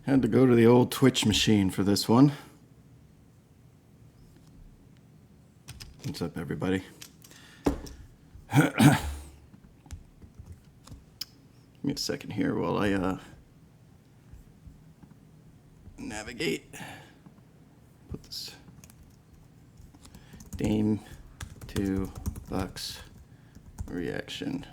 Had to go to the old Twitch machine for this one. What's up, everybody? Give me a second here while I navigate. Put this Dame to Bucks reaction.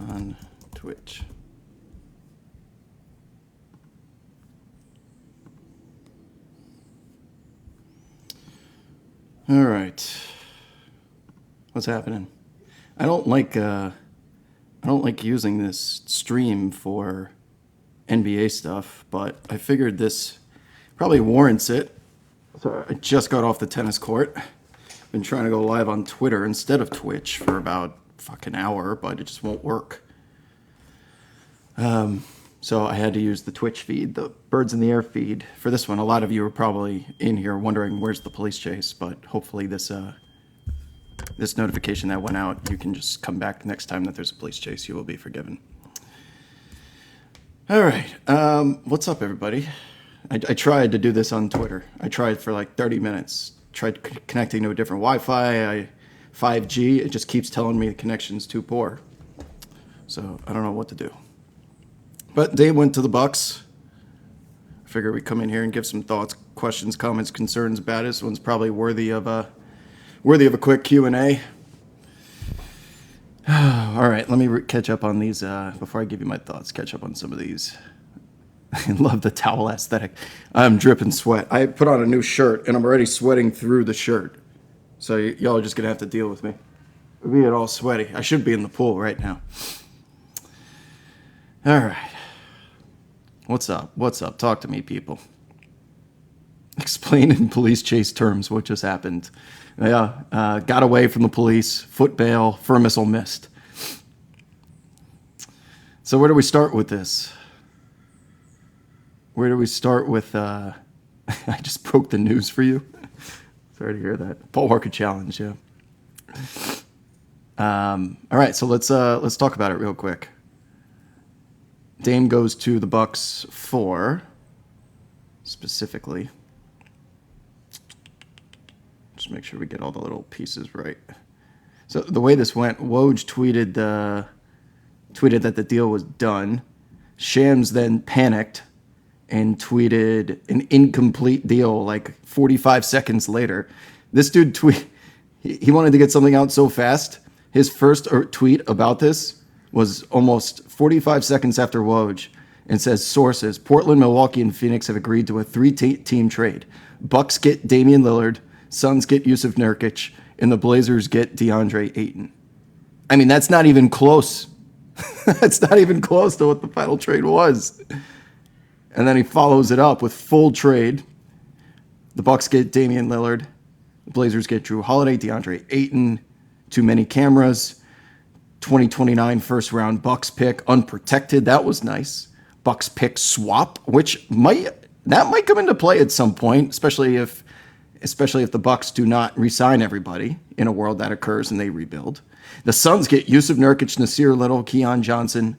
On Twitch. All right. What's happening? I don't like using this stream for NBA stuff, but I figured this probably warrants it. So I just got off the tennis court. Been trying to go live on Twitter instead of Twitch for about fucking hour, but it just won't work. So I had to use the Twitch feed, the Birds in the Air feed for this one. A lot of you are probably in here wondering where's the police chase, but hopefully this this notification that went out, you can just come back next time that there's a police chase. You will be forgiven. All right. What's up, everybody? I tried to do this on Twitter. I tried for like 30 minutes. Tried connecting to a different Wi-Fi, 5G. It just keeps telling me the connection's too poor. So I don't know what to do. But Dave went to the Bucks. I figure we come in here and give some thoughts, questions, comments, concerns about it. This one's probably worthy of a quick Q&A. All right, let me catch up on these before I give you my thoughts. Catch up on some of these. I love the towel aesthetic. I'm dripping sweat. I put on a new shirt, and I'm already sweating through the shirt. So y'all are just going to have to deal with me. We get all sweaty. I should be in the pool right now. All right. What's up? What's up? Talk to me, people. Explain in police chase terms what just happened. Yeah, got away from the police, foot bail for a missile missed. So where do we start with this? Where do we start with, I just broke the news for you. Sorry to hear that. Paul Walker challenge, yeah. All right, so let's talk about it real quick. Dame goes to the Bucks for, specifically, just make sure we get all the little pieces right. So the way this went, Woj tweeted that the deal was done. Shams then panicked and tweeted an incomplete deal like 45 seconds later. This dude he wanted to get something out so fast. His first tweet about this was almost 45 seconds after Woj, and says, sources, Portland, Milwaukee, and Phoenix have agreed to a three-team trade. Bucks get Damian Lillard, Suns get Yusuf Nurkic, and the Blazers get DeAndre Ayton. I mean, that's not even close. That's not even close to what the final trade was. And then he follows it up with full trade. The Bucks get Damian Lillard. The Blazers get Drew Holiday, DeAndre Ayton, too many cameras. 2029 first round Bucks pick, unprotected. That was nice. Bucks pick swap, which might come into play at some point, especially if the Bucks do not re-sign everybody in a world that occurs and they rebuild. The Suns get Yusuf Nurkic, Nasir Little, Keon Johnson,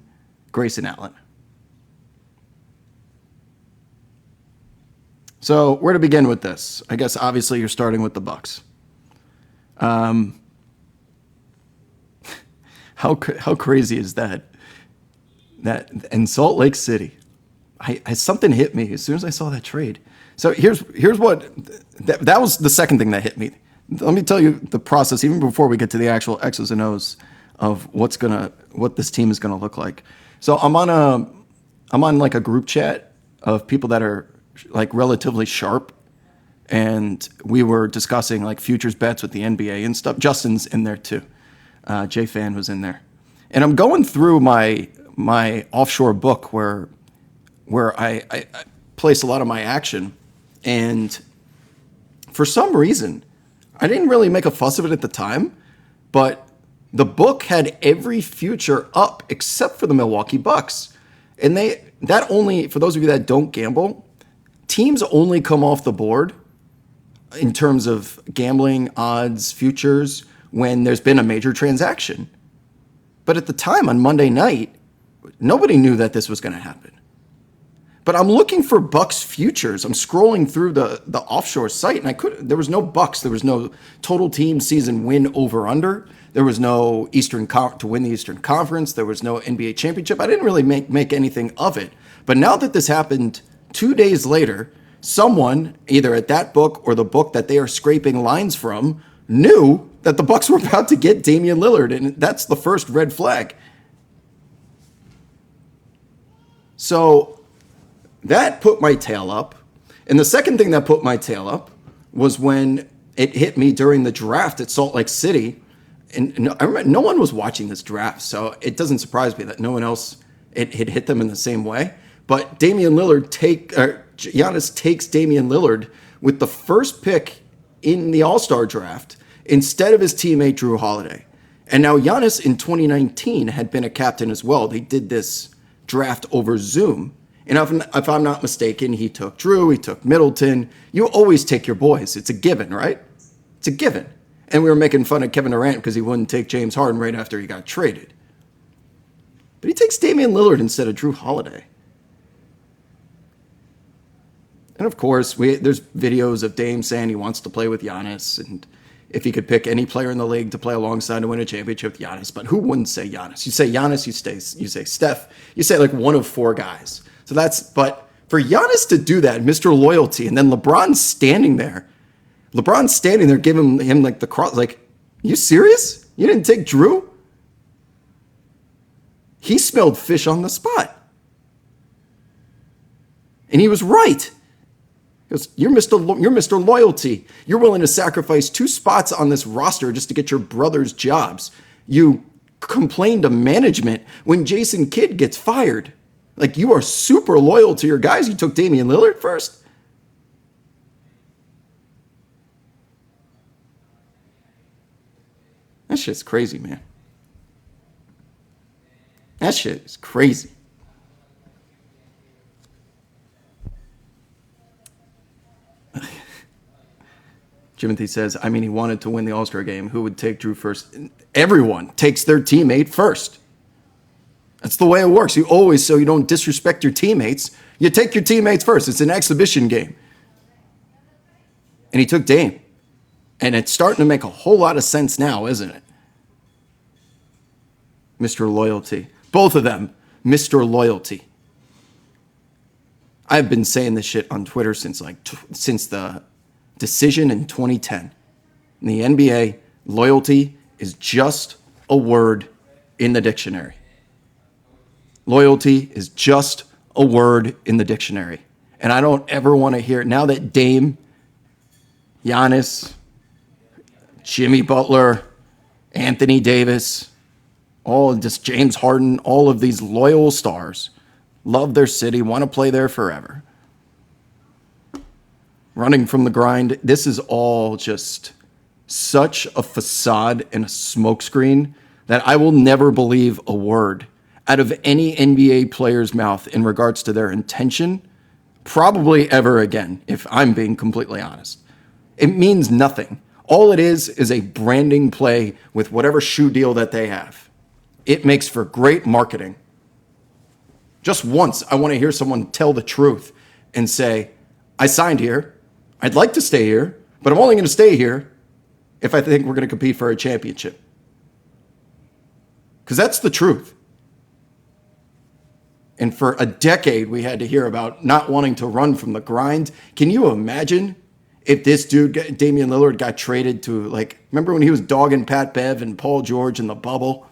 Grayson Allen. So where to begin with this? I guess obviously you're starting with the Bucks. How crazy is that? That in Salt Lake City, something hit me as soon as I saw that trade. So here's what that was the second thing that hit me. Let me tell you the process even before we get to the actual X's and O's of what this team is gonna look like. So I'm on like a group chat of people that are like relatively sharp, and we were discussing like futures bets with the NBA and stuff. Justin's in there too. Jay Fan was in there, and I'm going through my offshore book where I place a lot of my action, and for some reason, I didn't really make a fuss of it at the time, but the book had every future up except for the Milwaukee Bucks, and that only, for those of you that don't gamble, teams only come off the board in terms of gambling odds futures when there's been a major transaction. But at the time on Monday night, nobody knew that this was going to happen. But I'm looking for Bucks futures. I'm scrolling through the offshore site, and there was no Bucks. There was no total team season win over under. There was no to win the Eastern Conference. There was no NBA championship. I didn't really make anything of it. But now that this happened 2 days later, someone, either at that book or the book that they are scraping lines from, knew that the Bucks were about to get Damian Lillard, and that's the first red flag. So that put my tail up. And the second thing that put my tail up was when it hit me during the draft at Salt Lake City. And I remember no one was watching this draft, so it doesn't surprise me that no one else it hit them in the same way. But Giannis takes Damian Lillard with the first pick in the All-Star draft instead of his teammate Drew Holiday. And now Giannis in 2019 had been a captain as well. They did this draft over Zoom. And if I'm not mistaken, he took Drew, he took Middleton. You always take your boys. It's a given, right? It's a given. And we were making fun of Kevin Durant because he wouldn't take James Harden right after he got traded. But he takes Damian Lillard instead of Drew Holiday. And of course, there's videos of Dame saying he wants to play with Giannis, and if he could pick any player in the league to play alongside to win a championship with Giannis. But who wouldn't say Giannis? You say Giannis, you say Steph, you say like one of four guys. But for Giannis to do that, Mr. Loyalty, and then LeBron's standing there giving him like the cross, like, you serious? You didn't take Drew? He smelled fish on the spot. And he was right. He goes, you're Mr. Loyalty. You're willing to sacrifice 2 spots on this roster just to get your brother's jobs. You complain to management when Jason Kidd gets fired. Like, you are super loyal to your guys. You took Damian Lillard first. That shit's crazy, man. That shit is crazy. Jimothy says, I mean, he wanted to win the All-Star game. Who would take Drew first? Everyone takes their teammate first. That's the way it works. You always, so you don't disrespect your teammates, you take your teammates first. It's an exhibition game. And he took Dame. And it's starting to make a whole lot of sense now, isn't it? Mr. Loyalty. Both of them, Mr. Loyalty. I've been saying this shit on Twitter since the decision in 2010. In the NBA, loyalty is just a word in the dictionary. Loyalty is just a word in the dictionary. And I don't ever want to hear it. Now that Dame, Giannis, Jimmy Butler, Anthony Davis, James Harden, all of these loyal stars love their city, want to play there forever. Running from the grind. This is all just such a facade and a smokescreen that I will never believe a word out of any NBA player's mouth in regards to their intention, probably ever again, if I'm being completely honest. It means nothing. All it is a branding play with whatever shoe deal that they have. It makes for great marketing. Just once, I want to hear someone tell the truth and say, I signed here. I'd like to stay here, but I'm only going to stay here if I think we're going to compete for a championship. Because that's the truth. And for a decade, we had to hear about not wanting to run from the grind. Can you imagine if this dude, Damian Lillard, got traded to, like, remember when he was dogging Pat Bev and Paul George in the bubble?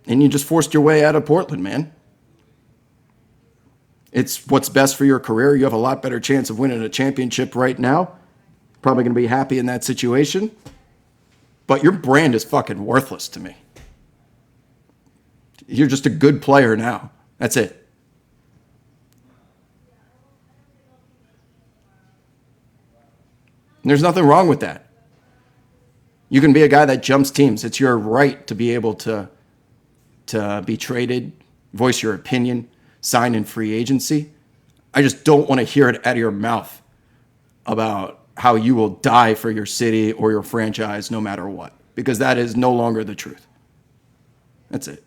And you just forced your way out of Portland, man. It's what's best for your career. You have a lot better chance of winning a championship right now. Probably going to be happy in that situation. But your brand is fucking worthless to me. You're just a good player now. That's it. And there's nothing wrong with that. You can be a guy that jumps teams. It's your right to be able to be traded, voice your opinion, sign in free agency. I just don't want to hear it out of your mouth about how you will die for your city or your franchise no matter what, because that is no longer the truth. That's it.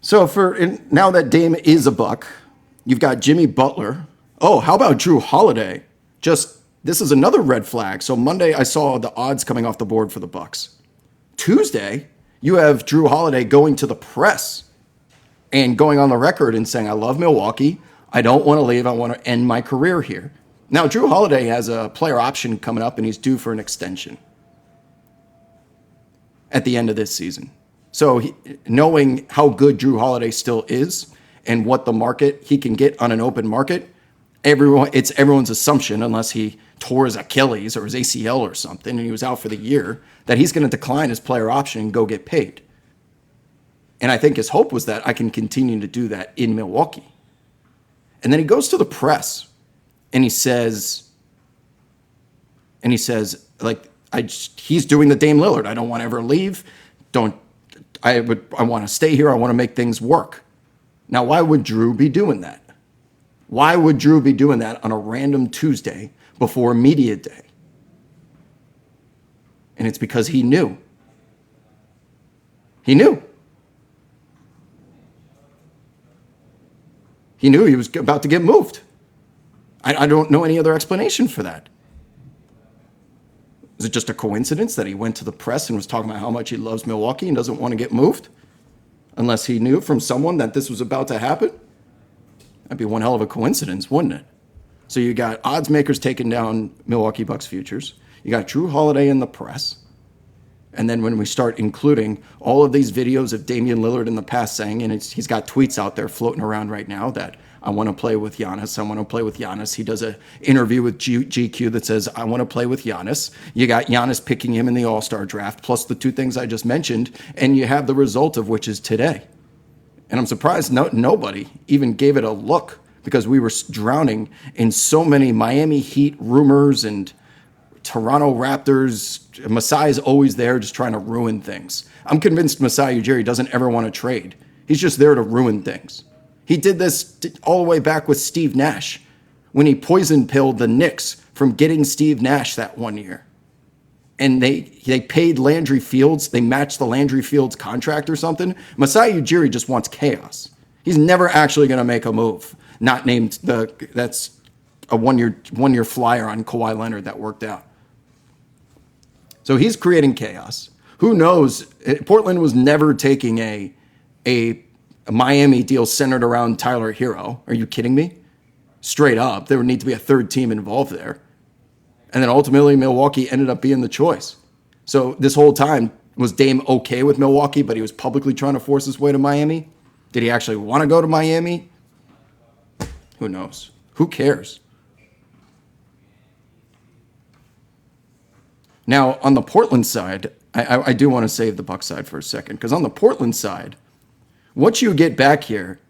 So now that Dame is a Buck, you've got Jimmy Butler. Oh, how about Drew Holiday? This is another red flag. So Monday I saw the odds coming off the board for the Bucks. Tuesday, you have Drew Holiday going to the press and going on the record and saying, I love Milwaukee. I don't want to leave. I want to end my career here. Now, Drew Holiday has a player option coming up, and he's due for an extension at the end of this season. So knowing how good Drew Holiday still is and what the market he can get on an open market, it's everyone's assumption, unless he tore his Achilles or his ACL or something and he was out for the year, that he's going to decline his player option and go get paid. And I think his hope was that I can continue to do that in Milwaukee. And then he goes to the press and he says, like, he's doing the Dame Lillard. I don't want to ever leave. I want to stay here. I want to make things work. Now, why would Drew be doing that? Why would Drew be doing that on a random Tuesday before media day? And it's because he knew. He knew. He knew he was about to get moved. I don't know any other explanation for that. Is it just a coincidence that he went to the press and was talking about how much he loves Milwaukee and doesn't want to get moved? Unless he knew from someone that this was about to happen? That'd be one hell of a coincidence, wouldn't it? So you got odds makers taking down Milwaukee Bucks futures. You got Drew Holiday in the press. And then when we start including all of these videos of Damian Lillard in the past saying, and he's got tweets out there floating around right now that I want to play with Giannis. I want to play with Giannis. He does an interview with GQ that says, I want to play with Giannis. You got Giannis picking him in the All-Star draft, plus the two things I just mentioned, and you have the result of which is today. And I'm surprised nobody even gave it a look, because we were drowning in so many Miami Heat rumors and Toronto Raptors. Masai's always there just trying to ruin things. I'm convinced Masai Ujiri doesn't ever want to trade. He's just there to ruin things. He did this all the way back with Steve Nash when he poison pilled the Knicks from getting Steve Nash that one year. And they paid Landry Fields. They matched the Landry Fields contract or something. Masai Ujiri just wants chaos. He's never actually going to make a move. Not named that's a one-year flyer on Kawhi Leonard that worked out. So he's creating chaos. Who knows? Portland was never taking a Miami deal centered around Tyler Hero. Are you kidding me? Straight up, there would need to be a third team involved there. And then ultimately, Milwaukee ended up being the choice. So this whole time, was Dame okay with Milwaukee, but he was publicly trying to force his way to Miami? Did he actually want to go to Miami? Who knows? Who cares? Now, on the Portland side, I do want to save the Bucks side for a second, because on the Portland side, what you get back here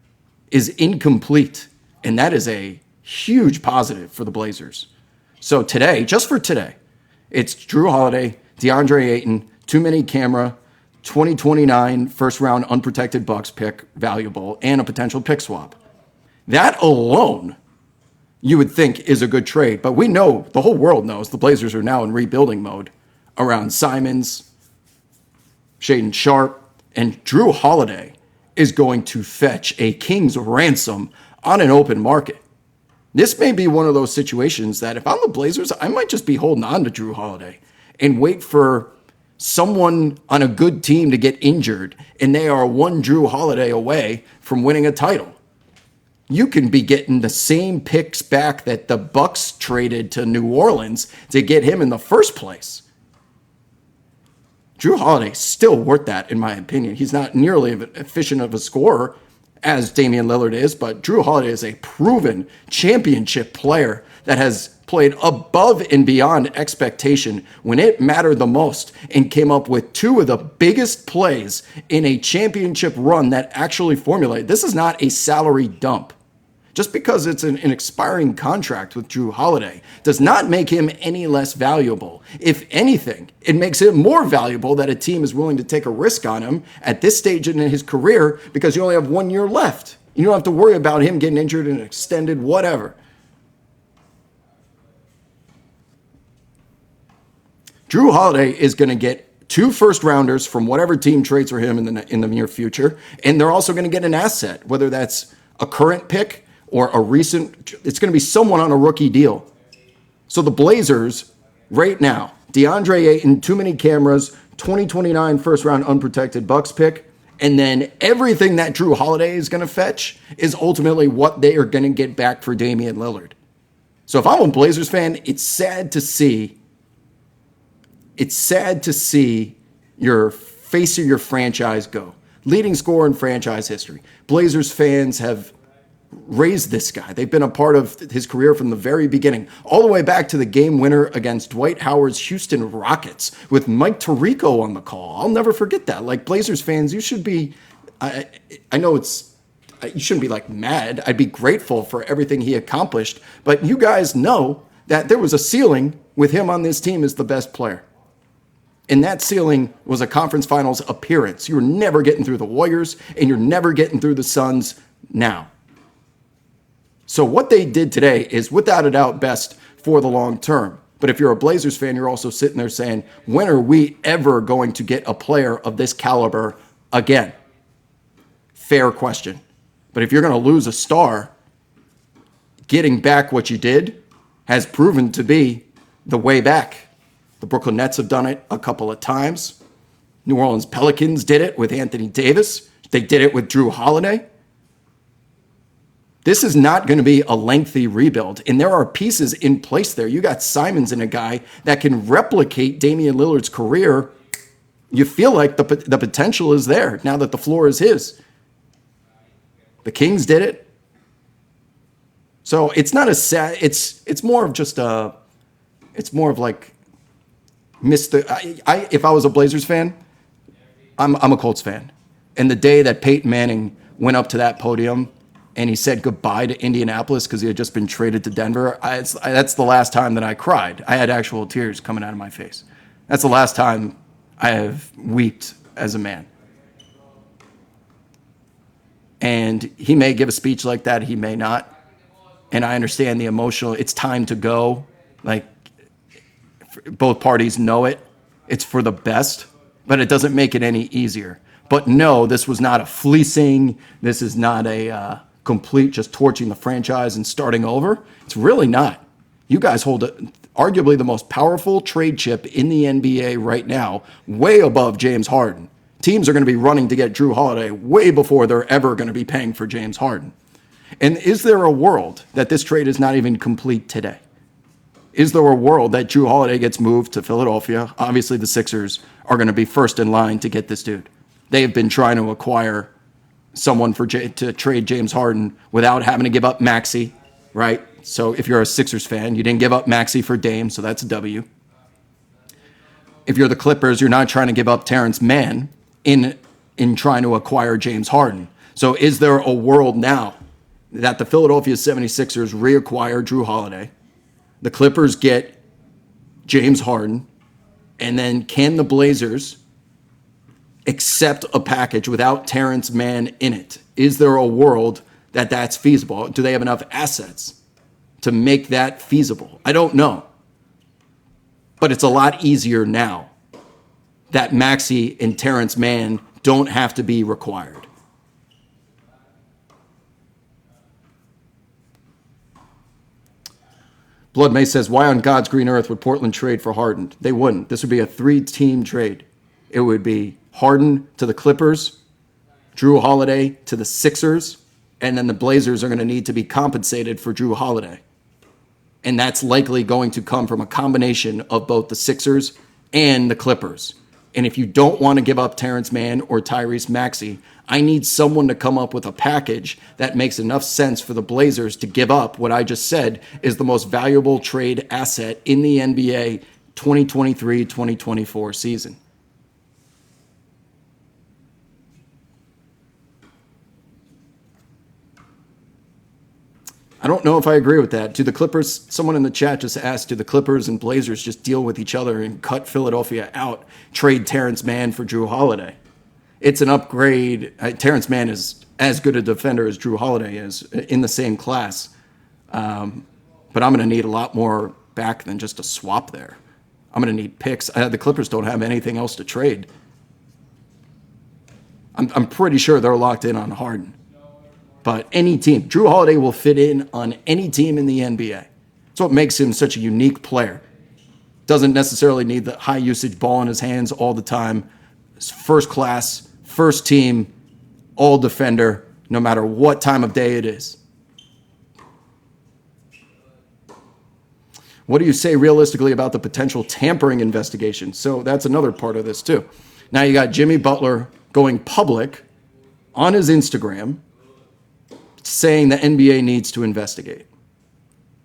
is incomplete, and that is a huge positive for the Blazers. So today, just for today, it's Drew Holiday, DeAndre Ayton, too many camera, 2029 first-round unprotected Bucks pick, valuable, and a potential pick swap. That alone, you would think, is a good trade. But we know, the whole world knows, the Blazers are now in rebuilding mode around Simons, Shaedon Sharpe, and Drew Holiday is going to fetch a king's ransom on an open market. This may be one of those situations that if I'm the Blazers, I might just be holding on to Drew Holiday and wait for someone on a good team to get injured, and they are one Drew Holiday away from winning a title. You can be getting the same picks back that the Bucks traded to New Orleans to get him in the first place. Drew Holiday's still worth that, in my opinion. He's not nearly as efficient of a scorer as Damian Lillard is, but Drew Holiday is a proven championship player that has played above and beyond expectation when it mattered the most and came up with two of the biggest plays in a championship run that actually formulated. This is not a salary dump. Just because it's an expiring contract with Drew Holiday does not make him any less valuable. If anything, it makes it more valuable that a team is willing to take a risk on him at this stage in his career because you only have 1 year left. You don't have to worry about him getting injured and extended, whatever. Jrue Holiday is going to get 2 first-rounders from whatever team trades for him in the near future, and they're also going to get an asset, whether that's a current pick or a recent. It's going to be someone on a rookie deal. So the Blazers, right now, DeAndre Ayton, too many cameras, 2029 first-round unprotected Bucks pick, and then everything that Jrue Holiday is going to fetch is ultimately what they are going to get back for Damian Lillard. So if I'm a Blazers fan, it's sad to see your face of your franchise go. Leading scorer in franchise history. Blazers fans have raised this guy. They've been a part of his career from the very beginning, all the way back to the game winner against Dwight Howard's Houston Rockets with Mike Tirico on the call. I'll never forget that. Like, Blazers fans, you should be, I know you shouldn't be like mad. I'd be grateful for everything he accomplished, but you guys know that there was a ceiling with him on this team as the best player. And that ceiling was a conference finals appearance. You were never getting through the Warriors, and you're never getting through the Suns now. So what they did today is without a doubt best for the long term. But if you're a Blazers fan, you're also sitting there saying, when are we ever going to get a player of this caliber again? Fair question. But if you're going to lose a star, getting back what you did has proven to be the way back. The Brooklyn Nets have done it a couple of times. New Orleans Pelicans did it with Anthony Davis. They did it with Jrue Holiday. This is not going to be a lengthy rebuild, and there are pieces in place there. You got Simons and a guy that can replicate Damian Lillard's career. You feel like the potential is there now that the floor is his. The Kings did it. So it's not a sad, it's more of just a, it's more of like, if I was a Blazers fan, I'm a Colts fan. And the day that Peyton Manning went up to that podium and he said goodbye to Indianapolis because he had just been traded to Denver, that's the last time that I cried. I had actual tears coming out of my face. That's the last time I have wept as a man. And he may give a speech like that, he may not. And I understand the emotional, it's time to go. Like, both parties know it. It's for the best, but it doesn't make it any easier. But no, this was not a fleecing. This is not a complete just torching the franchise and starting over. It's really not. You guys hold arguably the most powerful trade chip in the NBA right now, way above James Harden. Teams are going to be running to get Jrue Holiday way before they're ever going to be paying for James Harden. And is there a world that this trade is not even complete today? Is there a world that Jrue Holiday gets moved to Philadelphia? Obviously, the Sixers are going to be first in line to get this dude. They have been trying to acquire someone to trade James Harden without having to give up Maxey, right? So if you're a Sixers fan, you didn't give up Maxey for Dame, so that's a W. If you're the Clippers, you're not trying to give up Terrence Mann in trying to acquire James Harden. So is there a world now that the Philadelphia 76ers reacquire Jrue Holiday, the Clippers get James Harden, and then can the Blazers accept a package without Terrence Mann in it? Is there a world that that's feasible? Do they have enough assets to make that feasible? I don't know. But it's a lot easier now that Maxey and Terrence Mann don't have to be required. Blood May says, why on God's green earth would Portland trade for Harden? They wouldn't. This would be a 3-team trade. It would be Harden to the Clippers, Jrue Holiday to the Sixers, and then the Blazers are going to need to be compensated for Jrue Holiday. And that's likely going to come from a combination of both the Sixers and the Clippers. And if you don't want to give up Terrence Mann or Tyrese Maxey, I need someone to come up with a package that makes enough sense for the Blazers to give up what I just said is the most valuable trade asset in the NBA 2023-2024 season. I don't know if I agree with that. Do the Clippers, someone in the chat just asked, do the Clippers and Blazers just deal with each other and cut Philadelphia out, trade Terrence Mann for Jrue Holiday? It's an upgrade. Terrence Mann is as good a defender as Drew Holiday is in the same class. But I'm going to need a lot more back than just a swap there. I'm going to need picks. The Clippers don't have anything else to trade. I'm pretty sure they're locked in on Harden. But any team, Drew Holiday will fit in on any team in the NBA. That's what makes him such a unique player. Doesn't necessarily need the high usage ball in his hands all the time. First class, first team, all defender, no matter what time of day it is. What do you say realistically about the potential tampering investigation? So that's another part of this too. Now you got Jimmy Butler going public on his Instagram saying the NBA needs to investigate.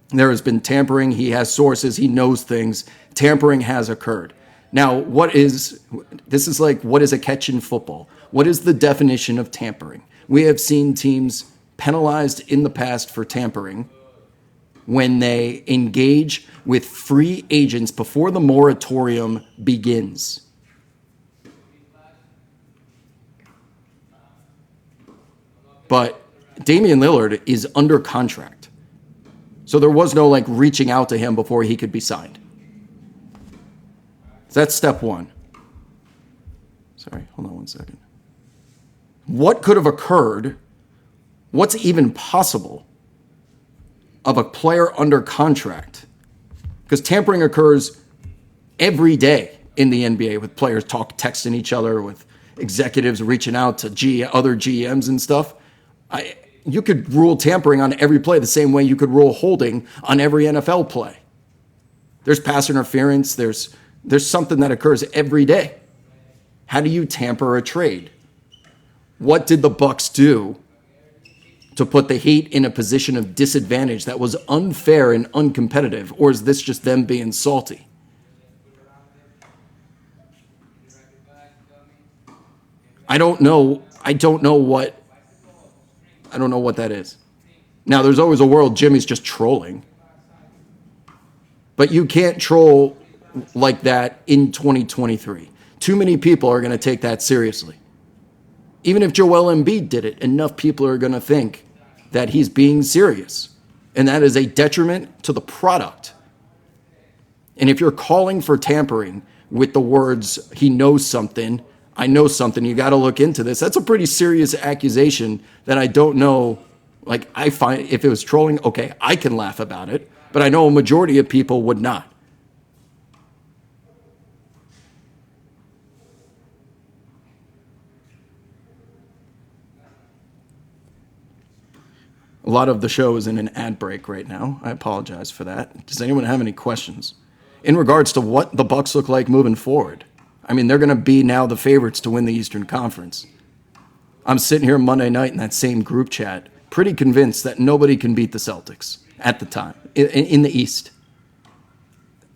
There has been tampering. He has sources. He knows things. Tampering has occurred. Now, this is like, what is a catch in football? What is the definition of tampering? We have seen teams penalized in the past for tampering when they engage with free agents before the moratorium begins. But Damian Lillard is under contract. So there was no reaching out to him before he could be signed. So that's step one. Sorry, hold on one second. What could have occurred? What's even possible of a player under contract? Because tampering occurs every day in the NBA with players texting each other, with executives reaching out to other GMs and stuff. You could rule tampering on every play the same way you could rule holding on every NFL play. There's pass interference. There's something that occurs every day. How do you tamper a trade? What did the Bucks do to put the Heat in a position of disadvantage that was unfair and uncompetitive? Or is this just them being salty? I don't know what that is. Now, there's always a world Jimmy's just trolling. But you can't troll like that in 2023. Too many people are going to take that seriously. Even if Joel Embiid did it, enough people are going to think that he's being serious. And that is a detriment to the product. And if you're calling for tampering with the words, he knows something, I know something, you got to look into this. That's a pretty serious accusation that I don't know. I find if it was trolling, okay, I can laugh about it. But I know a majority of people would not. A lot of the show is in an ad break right now. I apologize for that. Does anyone have any questions in regards to what the Bucks look like moving forward? I mean, they're going to be now the favorites to win the Eastern Conference. I'm sitting here Monday night in that same group chat, pretty convinced that nobody can beat the Celtics at the time in the East.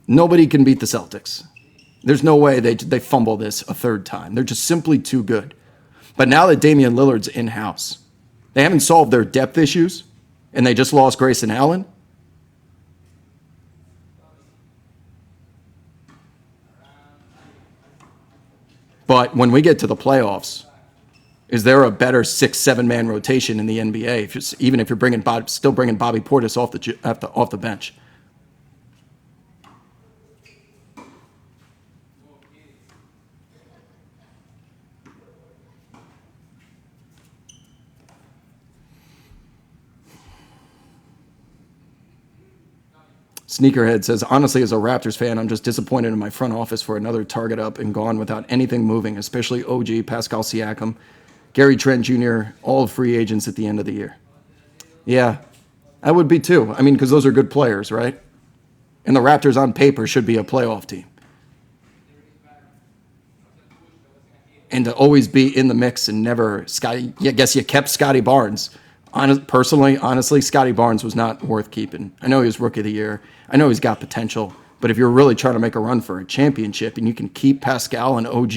Nobody can beat the Celtics. There's no way they fumble this a third time. They're just simply too good. But now that Damian Lillard's in-house, they haven't solved their depth issues, and they just lost Grayson Allen. But when we get to the playoffs, is there a better 6-7 man rotation in the NBA? Even if you're still bringing Bobby Portis off the bench. Sneakerhead says, honestly, as a Raptors fan, I'm just disappointed in my front office for another target up and gone without anything moving, especially OG, Pascal Siakam, Gary Trent Jr., all free agents at the end of the year. Yeah, I would be too. I mean, because those are good players, right? And the Raptors on paper should be a playoff team. And to always be in the mix and never, I guess you kept Scotty Barnes. Honestly, Scotty Barnes was not worth keeping. I know he was Rookie of the Year. I know he's got potential. But if you're really trying to make a run for a championship and you can keep Pascal and OG,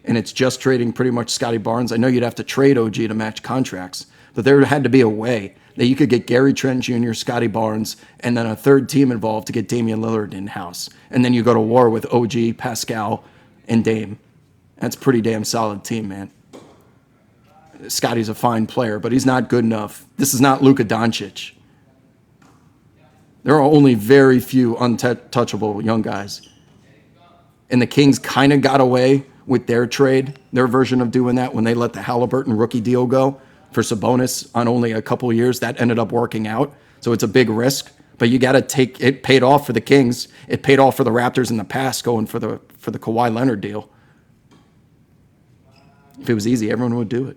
and it's just trading pretty much Scotty Barnes, I know you'd have to trade OG to match contracts. But there had to be a way that you could get Gary Trent Jr., Scotty Barnes, and then a third team involved to get Damian Lillard in-house. And then you go to war with OG, Pascal, and Dame. That's a pretty damn solid team, man. Scotty's a fine player, but he's not good enough. This is not Luka Doncic. There are only very few untouchable young guys. And the Kings kind of got away with their trade, their version of doing that when they let the Halliburton rookie deal go for Sabonis on only a couple of years. That ended up working out. So it's a big risk, but you got to take it. Paid off for the Kings. It paid off for the Raptors in the past going for the Kawhi Leonard deal. If it was easy, everyone would do it.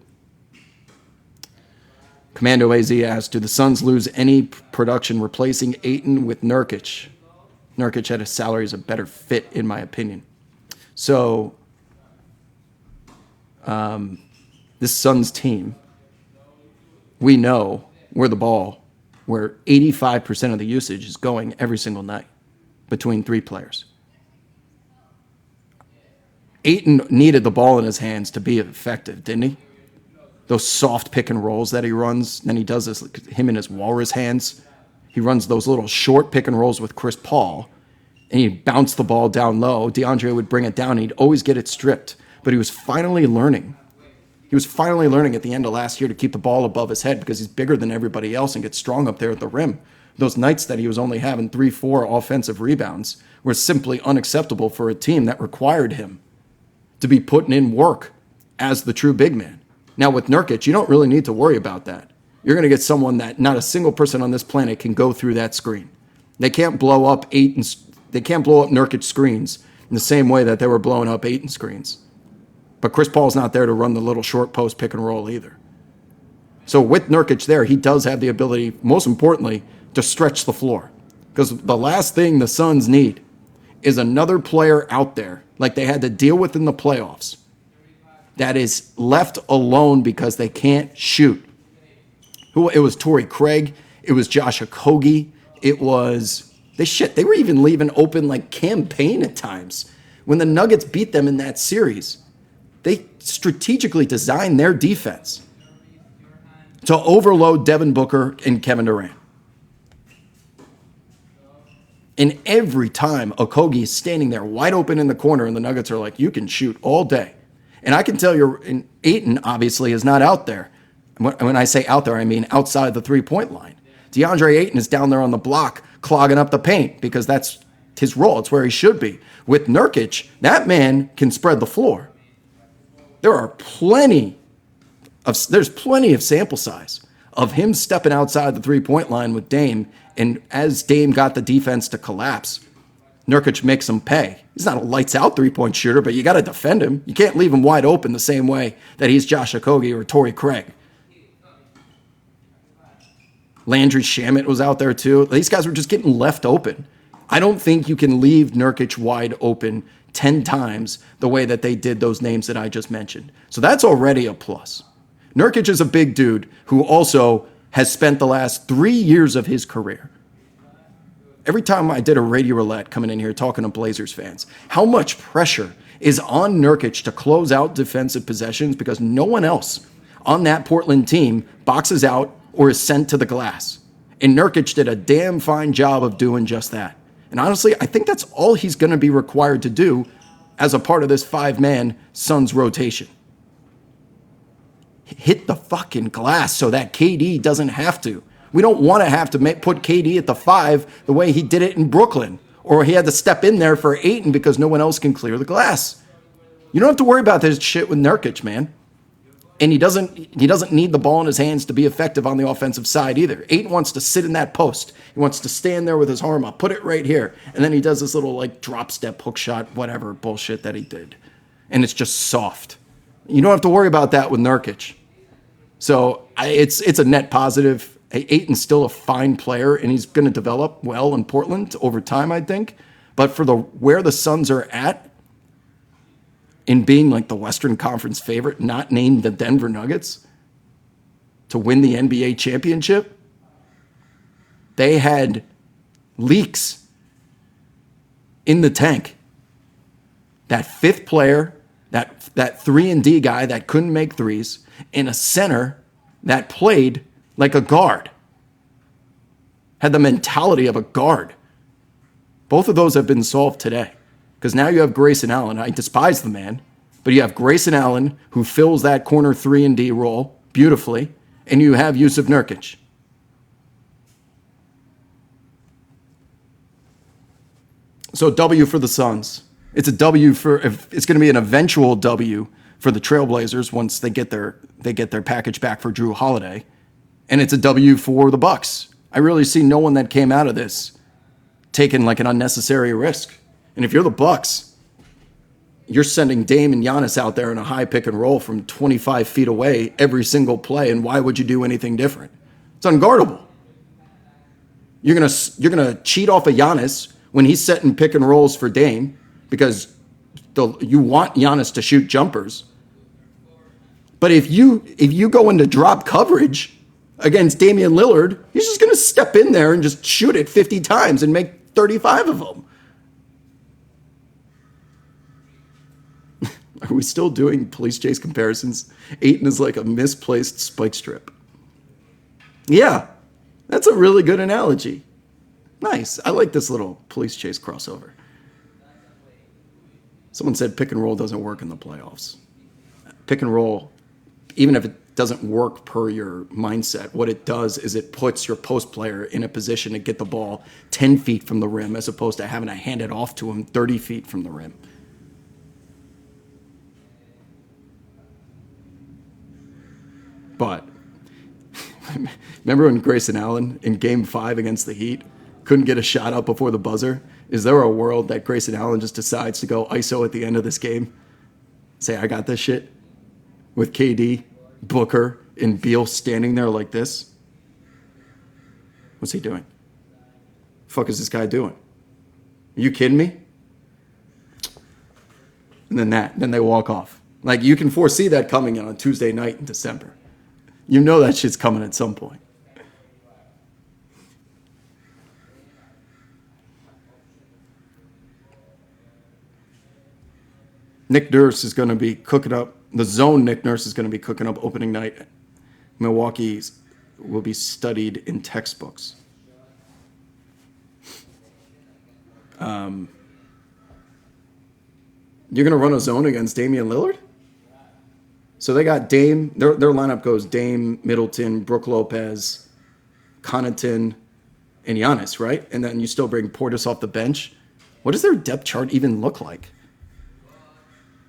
Commando AZ asked, do the Suns lose any production replacing Ayton with Nurkic? Nurkic at his salary is a better fit, in my opinion. So, this Suns team, we know where 85% of the usage is going every single night between three players. Ayton needed the ball in his hands to be effective, didn't he? Those soft pick and rolls that he runs, then he does this, him in his walrus hands. He runs those little short pick and rolls with Chris Paul, and he'd bounce the ball down low. DeAndre would bring it down, and he'd always get it stripped. But he was finally learning. He was finally learning at the end of last year to keep the ball above his head because he's bigger than everybody else and gets strong up there at the rim. Those nights that he was only having 3-4 offensive rebounds were simply unacceptable for a team that required him to be putting in work as the true big man. Now with Nurkic, you don't really need to worry about that. You're going to get someone that not a single person on this planet can go through that screen. They can't blow up Nurkic screens in the same way that they were blowing up Ayton screens. But Chris Paul's not there to run the little short post pick and roll either. So with Nurkic there, he does have the ability, most importantly, to stretch the floor. Because the last thing the Suns need is another player out there, like they had to deal with in the playoffs, that is left alone because they can't shoot. It was Torrey Craig. It was Josh Okogie. It was... They were even leaving open like Cam Payne at times. When the Nuggets beat them in that series, they strategically designed their defense to overload Devin Booker and Kevin Durant. And every time Okogie is standing there wide open in the corner and the Nuggets are like, you can shoot all day. And I can tell you, Ayton obviously is not out there. When I say out there, I mean outside the three-point line. DeAndre Ayton is down there on the block clogging up the paint because that's his role. It's where he should be. With Nurkic, that man can spread the floor. There's plenty of sample size of him stepping outside the three-point line with Dame, and as Dame got the defense to collapse, Nurkic makes him pay. He's not a lights-out three-point shooter, but you got to defend him. You can't leave him wide open the same way that he's Josh Okogie or Torrey Craig. Landry Shamet was out there too. These guys were just getting left open. I don't think you can leave Nurkic wide open 10 times the way that they did those names that I just mentioned. So that's already a plus. Nurkic is a big dude who also has spent the last 3 years of his career. Every time I did a radio roulette coming in here talking to Blazers fans, how much pressure is on Nurkic to close out defensive possessions because no one else on that Portland team boxes out or is sent to the glass. And Nurkic did a damn fine job of doing just that. And honestly, I think that's all he's going to be required to do as a part of this 5-man Suns rotation. Hit the fucking glass so that KD doesn't have to. We don't want to have to put KD at the 5 the way he did it in Brooklyn, or he had to step in there for Ayton because no one else can clear the glass. You don't have to worry about this shit with Nurkic, man. And he doesn't need the ball in his hands to be effective on the offensive side either. Ayton wants to sit in that post. He wants to stand there with his arm up, put it right here, and then he does this little like drop step, hook shot, whatever bullshit that he did. And it's just soft. You don't have to worry about that with Nurkic. So it's a net positive. Ayton's still a fine player, and he's going to develop well in Portland over time, I think. But for where the Suns are at, in being like the Western Conference favorite, not named the Denver Nuggets, to win the NBA championship, they had leaks in the tank. That fifth player, that 3-and-D guy that couldn't make threes, and a center that played like a guard, had the mentality of a guard. Both of those have been solved today. Because now you have Grayson Allen. I despise the man, But you have Grayson Allen, who fills that corner 3 and D role beautifully, and you have Yusuf Nurkic. So W for the Suns. It's a W for, it's going to be an eventual W for the Trailblazers once they get their package back for Drew Holiday, and it's a W for the Bucks. I really see no one that came out of this taking like an unnecessary risk. And if you're the Bucks, you're sending Dame and Giannis out there in a high pick and roll from 25 feet away every single play, and why would you do anything different? It's unguardable. You're gonna cheat off of Giannis when he's setting pick and rolls for Dame because you want Giannis to shoot jumpers. But if you go into drop coverage against Damian Lillard, he's just going to step in there and just shoot it 50 times and make 35 of them. Are we still doing police chase comparisons? Ayton is like a misplaced spike strip. Yeah, that's a really good analogy. Nice. I like this little police chase crossover. Someone said pick and roll doesn't work in the playoffs. Pick and roll, even if it doesn't work per your mindset, what it does is it puts your post player in a position to get the ball 10 feet from the rim as opposed to having to hand it off to him 30 feet from the rim. But remember when Grayson Allen in Game 5 against the Heat couldn't get a shot up before the buzzer? Is there a world that Grayson Allen just decides to go ISO at the end of this game? Say, I got this shit? With KD, Booker, and Beal standing there like this? What's he doing? The fuck is this guy doing? Are you kidding me? And then they walk off. Like, you can foresee that coming on a Tuesday night in December. You know that shit's coming at some point. Nick Nurse is going to be cooking up, the zone Nick Nurse is going to be cooking up opening night. Milwaukee will be studied in textbooks. You're going to run a zone against Damian Lillard? So they got Dame, their lineup goes Dame, Middleton, Brook Lopez, Connaughton, and Giannis, right? And then you still bring Portis off the bench. What does their depth chart even look like?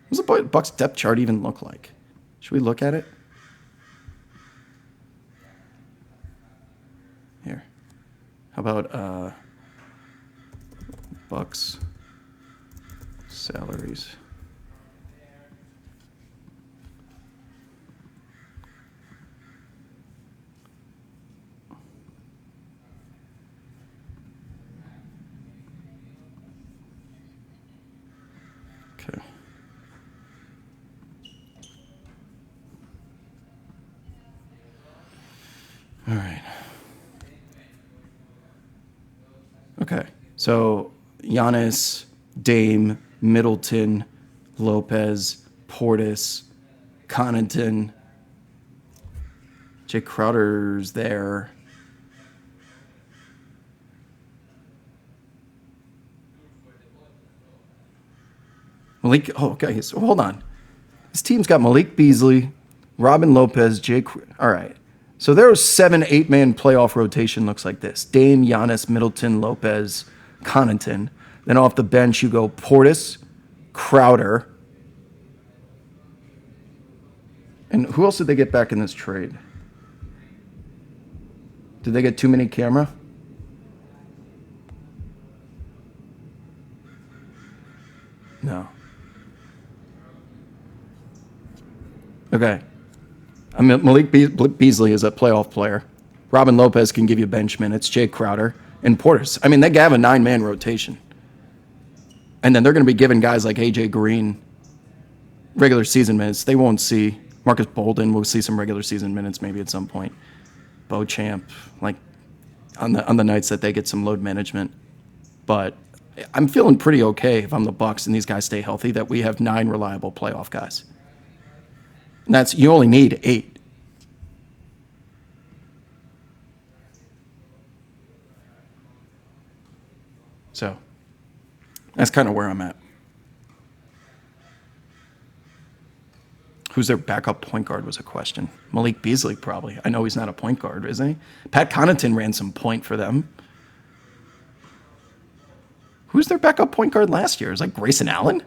What does the Bucks depth chart even look like? Should we look at it? Here. How about Bucks salaries? Okay. All right. Okay. So Giannis, Dame, Middleton, Lopez, Portis, Connaughton, Jay Crowder's there. Malik, oh, okay, so hold on. This team's got Malik Beasley, Robin Lopez, all right. So their 7-8-man playoff rotation looks like this. Dame, Giannis, Middleton, Lopez, Connaughton. Then off the bench, you go Portis, Crowder. And who else did they get back in this trade? Did they get too many camera? No. Okay. I mean, Malik Beasley is a playoff player. Robin Lopez can give you bench minutes. Jay Crowder and Portis. I mean, they have a 9-man rotation. And then they're going to be giving guys like AJ Green regular season minutes. They won't see Marcus Bolden. We'll see some regular season minutes maybe at some point. Beauchamp, like on the nights that they get some load management. But I'm feeling pretty okay if I'm the Bucks and these guys stay healthy that we have 9 reliable playoff guys. And you only need 8. So that's kind of where I'm at. Who's their backup point guard was a question. Malik Beasley, probably. I know he's not a point guard, isn't he? Pat Connaughton ran some point for them. Who's their backup point guard last year? Is like Grayson Allen?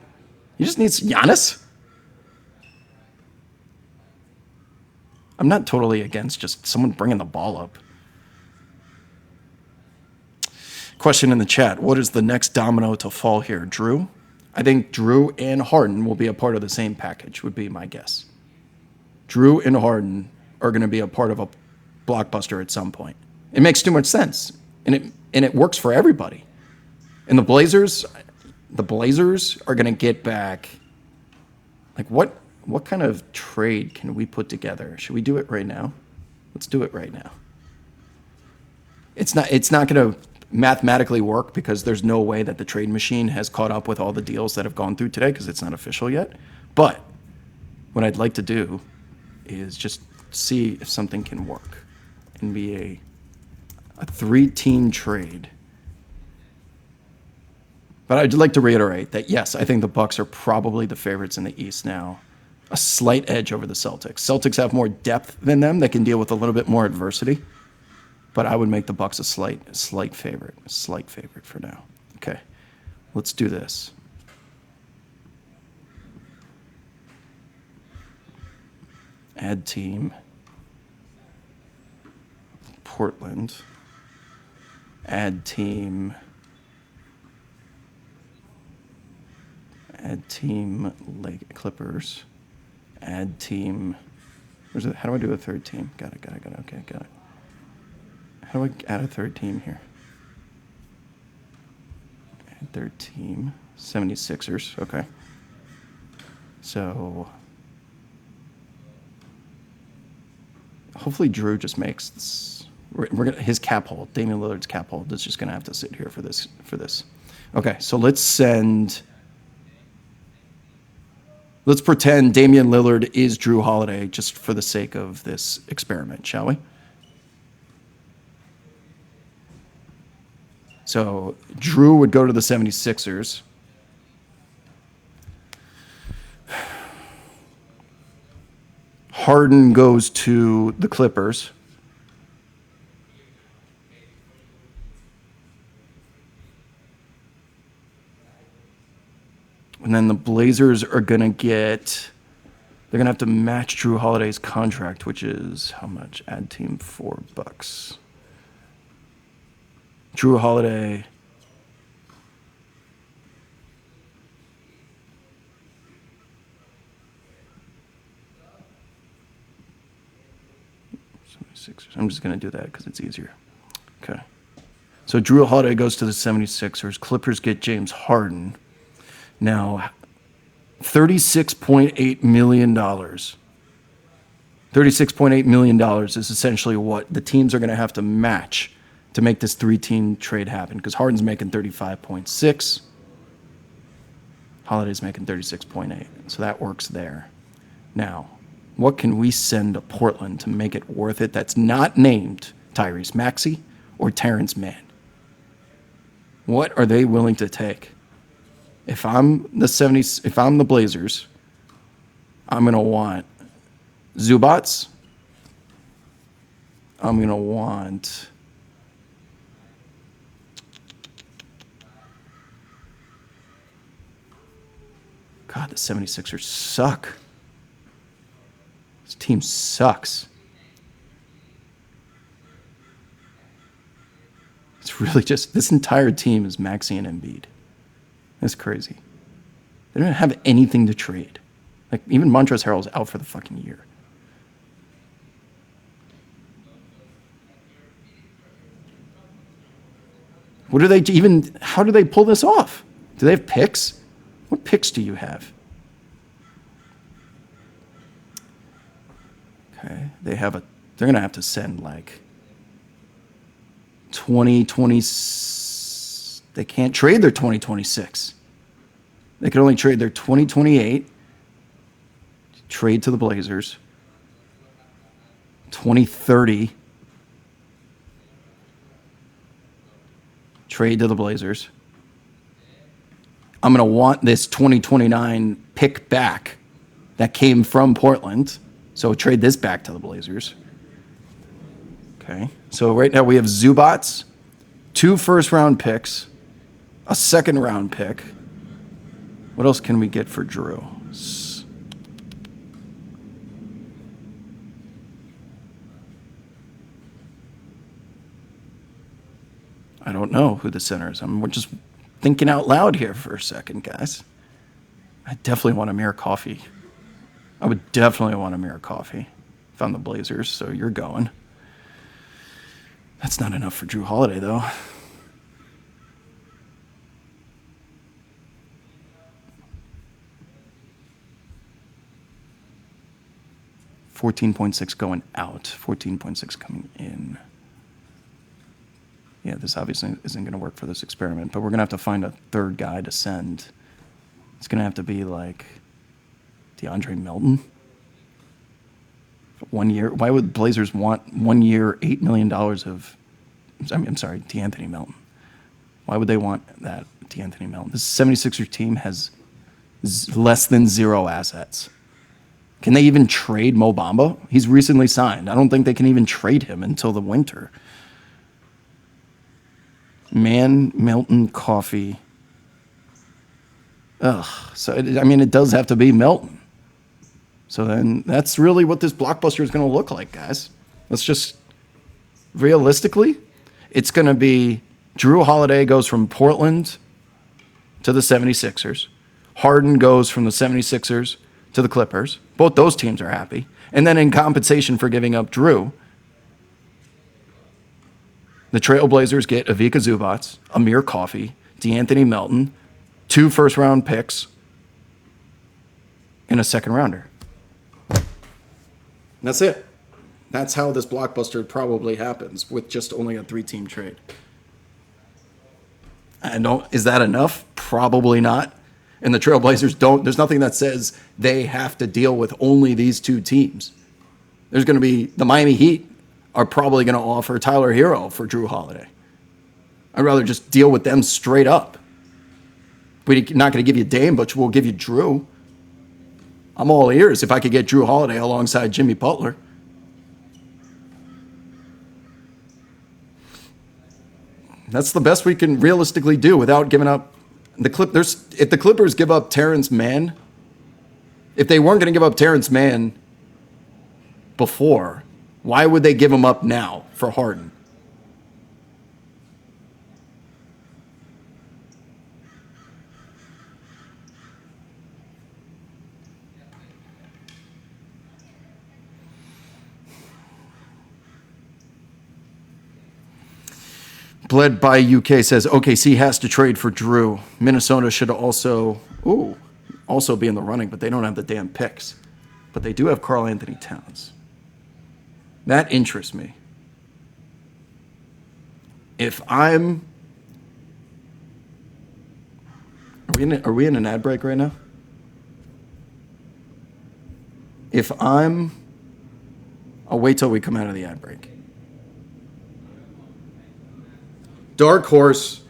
He just needs Giannis? I'm not totally against just someone bringing the ball up. Question in the chat. What is the next domino to fall here? Drew? I think Drew and Harden will be a part of the same package, would be my guess. Drew and Harden are going to be a part of a blockbuster at some point. It makes too much sense, and it works for everybody. And the Blazers are going to get back. Like what kind of trade can we put together? Should we do it right now? Let's do it right now. It's not going to mathematically work because there's no way that the trade machine has caught up with all the deals that have gone through today because it's not official yet. But what I'd like to do is just see if something can work and be a 3-team trade. But I'd like to reiterate that, yes, I think the Bucks are probably the favorites in the East now. A slight edge over the Celtics. Celtics have more depth than them. They can deal with a little bit more adversity. But I would make the Bucks a slight favorite for now. Okay, let's do this. Add team. Portland. Add team. Add team Lake Clippers. Add team. Where's it? How do I do a third team? Got it. Okay, got it. How do I add a third team here? Add third team. 76ers. Okay. So hopefully Drew just makes this. We're gonna his cap hold. Damian Lillard's cap hold is just gonna have to sit here for this. Okay, so let's pretend Damian Lillard is Drew Holiday just for the sake of this experiment, shall we? So Drew would go to the 76ers. Harden goes to the Clippers. And then the Blazers are going to they're going to have to match Drew Holiday's contract, which is how much? Add team $4. Drew Holiday. I'm just going to do that because it's easier. Okay. So Drew Holiday goes to the 76ers. Clippers get James Harden. Now, $36.8 million. $36.8 million is essentially what the teams are going to have to match to make this 3-team trade happen, because Harden's making 35.6. Holiday's making 36.8. So that works there. Now, what can we send to Portland to make it worth it that's not named Tyrese Maxey or Terrence Mann? What are they willing to take? If I'm the Blazers, I'm going to want Zubats. I'm going to want God, the 76ers suck. This team sucks. It's really just, this entire team is Maxey and Embiid. That's crazy. They don't have anything to trade. Like, even Montrezl Harrell's out for the fucking year. How do they pull this off? Do they have picks? What picks do you have? Okay, they're going to have to send like 2020. They can't trade their 2026. They can only trade their 2028. Trade to the Blazers. 2030. Trade to the Blazers. I'm going to want this 2029 pick back that came from Portland. So trade this back to the Blazers. Okay. So right now we have Zubats, 2 first-round picks, a second-round pick. What else can we get for Drew? I don't know who the center is. We're just thinking out loud here for a second, guys. I definitely want Amir Coffey. I would definitely want Amir Coffey if I'm the Blazers, so you're going. That's not enough for Drew Holiday, though. $14.6 going out, 14.6 coming in. Yeah, this obviously isn't going to work for this experiment, but we're going to have to find a third guy to send. It's going to have to be like DeAndre Melton. 1 year. Why would Blazers want 1 year, $8 million of, I'm sorry, DeAnthony Melton? Why would they want that, DeAnthony Melton? This 76er team has less than 0 assets. Can they even trade Mo Bamba? He's recently signed. I don't think they can even trade him until the winter. Melton, Coffey. Ugh. So, it does have to be Melton. So then that's really what this blockbuster is going to look like, guys. Let's just, realistically, it's going to be Drew Holiday goes from Portland to the 76ers. Harden goes from the 76ers to the Clippers. Both those teams are happy. And then in compensation for giving up Drew, the Trailblazers get Ivica Zubac, Amir Coffey, DeAnthony Melton, 2 first-round picks, and a second-rounder. That's it. That's how this blockbuster probably happens with just only a 3-team trade. Is that enough? Probably not. And the Trailblazers there's nothing that says they have to deal with only these 2 teams. There's going to be, the Miami Heat are probably going to offer Tyler Hero for Drew Holiday. I'd rather just deal with them straight up. We're not going to give you Dame, but we'll give you Drew. I'm all ears if I could get Drew Holiday alongside Jimmy Butler. That's the best we can realistically do without giving up if the Clippers give up Terrence Mann, if they weren't going to give up Terrence Mann before, why would they give him up now for Harden? Bled by UK says OKC has to trade for Drew. Minnesota should also be in the running, but they don't have the damn picks. But they do have Karl Anthony Towns. That interests me. Are we in an ad break right now? I'll wait till we come out of the ad break. Dark horse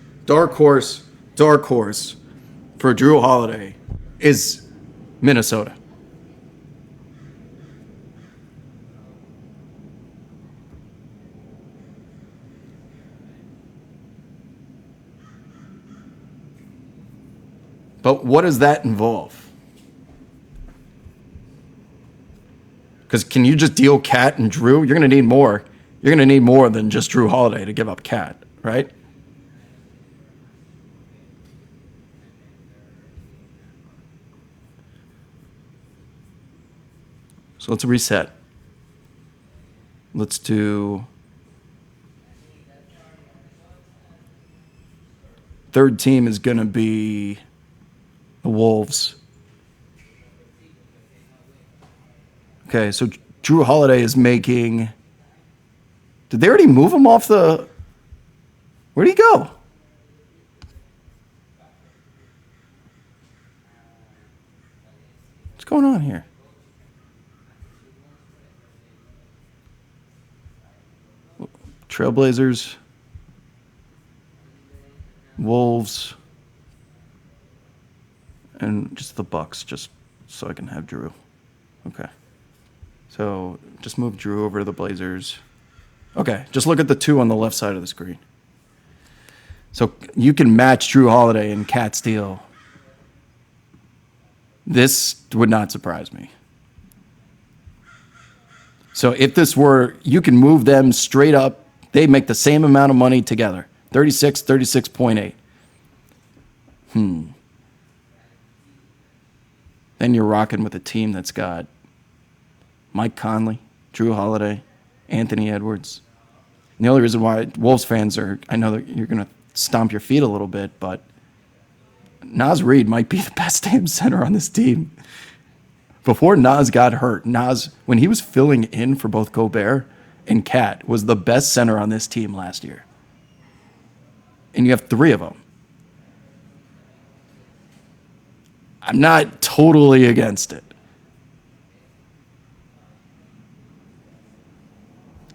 for Drew Holiday is Minnesota. But what does that involve? Because can you just deal Cat and Drew? You're going to need more. You're going to need more than just Drew Holiday to give up Cat, right? So let's reset. Let's do third team is going to be the Wolves. Okay, so Drew Holiday is making... Did they already move him off the... Where'd he go? What's going on here? Trailblazers, Wolves, and just the Bucks, just so I can have Drew. Okay. So just move Drew over to the Blazers. Okay, just look at the two on the left side of the screen. So you can match Drew Holiday and Cat Steele. This would not surprise me. So if this were, you can move them straight up. They make the same amount of money together. 36, 36.8. Then you're rocking with a team that's got Mike Conley, Drew Holiday, Anthony Edwards. And the only reason why Wolves fans are, I know that you're going to stomp your feet a little bit, but Naz Reid might be the best damn center on this team. Before Naz got hurt, Naz, when he was filling in for both Gobert and Cat, was the best center on this team last year. And you have three of them. I'm not totally against it.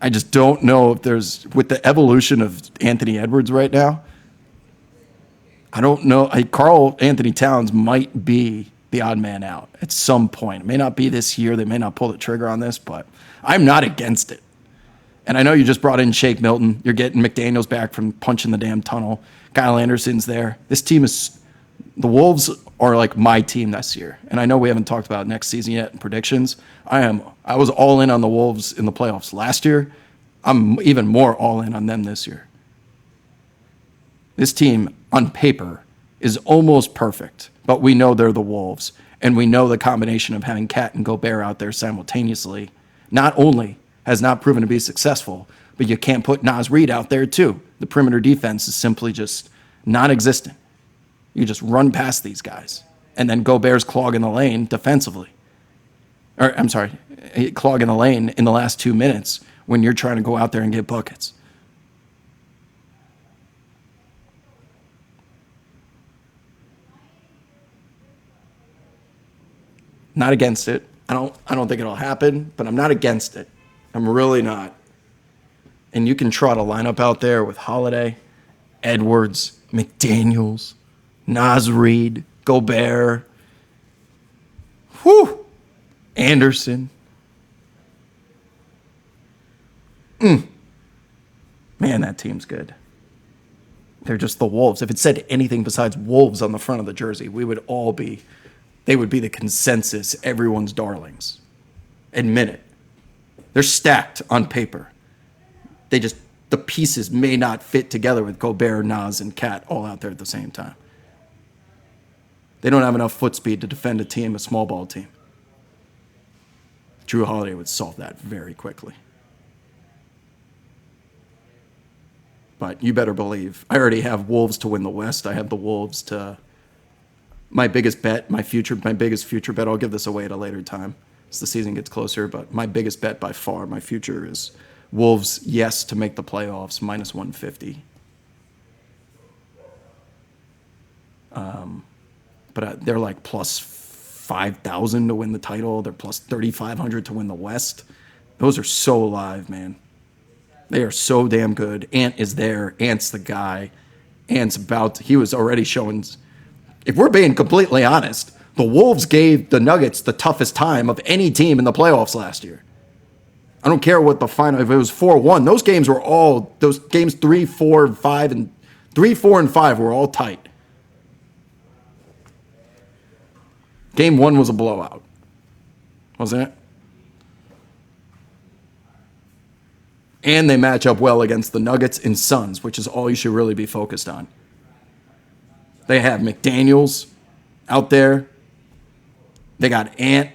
I just don't know if there's, with the evolution of Anthony Edwards right now, I don't know. Karl Anthony Towns might be the odd man out at some point. It may not be this year. They may not pull the trigger on this, but I'm not against it. And I know you just brought in Shake Milton. You're getting McDaniels back from punching the damn tunnel. Kyle Anderson's there. This team is, the Wolves are like my team this year. And I know we haven't talked about next season yet in predictions. I was all in on the Wolves in the playoffs last year. I'm even more all in on them this year. This team, on paper, is almost perfect, but we know they're the Wolves, and we know the combination of having Cat and Gobert out there simultaneously not only has not proven to be successful, but you can't put Naz Reid out there too. The perimeter defense is simply just non-existent. You just run past these guys, and then Gobert's clogging the lane defensively. Clogging the lane in the last 2 minutes when you're trying to go out there and get buckets. Not against it. I don't think it'll happen, but I'm not against it. I'm really not. And you can trot a lineup out there with Holiday, Edwards, McDaniels, Naz Reid, Gobert, Anderson. Man, that team's good. They're just the Wolves. If it said anything besides Wolves on the front of the jersey, they would be the consensus, everyone's darlings. Admit it. They're stacked on paper. The pieces may not fit together with Gobert, Naz, and Cat all out there at the same time. They don't have enough foot speed to defend a small ball team. Drew Holiday would solve that very quickly. But you better believe, I already have Wolves to win the West. I have the Wolves to... My biggest bet, my biggest future bet, I'll give this away at a later time as the season gets closer, but my biggest bet by far, my future is Wolves, yes, to make the playoffs, minus 150. But they're like plus 5,000 to win the title. They're plus 3,500 to win the West. Those are so live, man. They are so damn good. Ant is there. Ant's the guy. He was already showing... If we're being completely honest, the Wolves gave the Nuggets the toughest time of any team in the playoffs last year. I don't care what the final, if it was 4-1, those games 3, 4, 5, and 3, 4, and 5 were all tight. Game 1 was a blowout. Wasn't it? And they match up well against the Nuggets and Suns, which is all you should really be focused on. They have McDaniels out there. They got Ant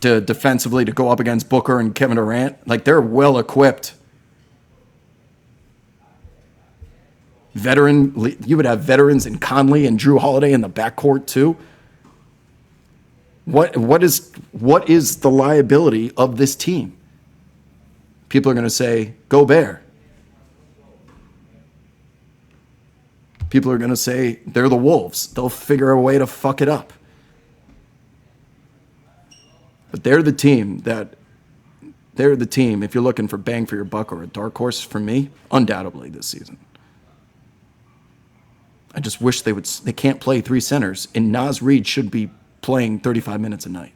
to defensively to go up against Booker and Kevin Durant. Like, they're well equipped. You would have veterans in Conley and Drew Holiday in the backcourt too. What is the liability of this team? People are going to say Gobert. People are going to say they're the Wolves. They'll figure a way to fuck it up. But they're the team, if you're looking for bang for your buck or a dark horse for me, undoubtedly this season. I just wish they can't play three centers, and Naz Reid should be playing 35 minutes a night.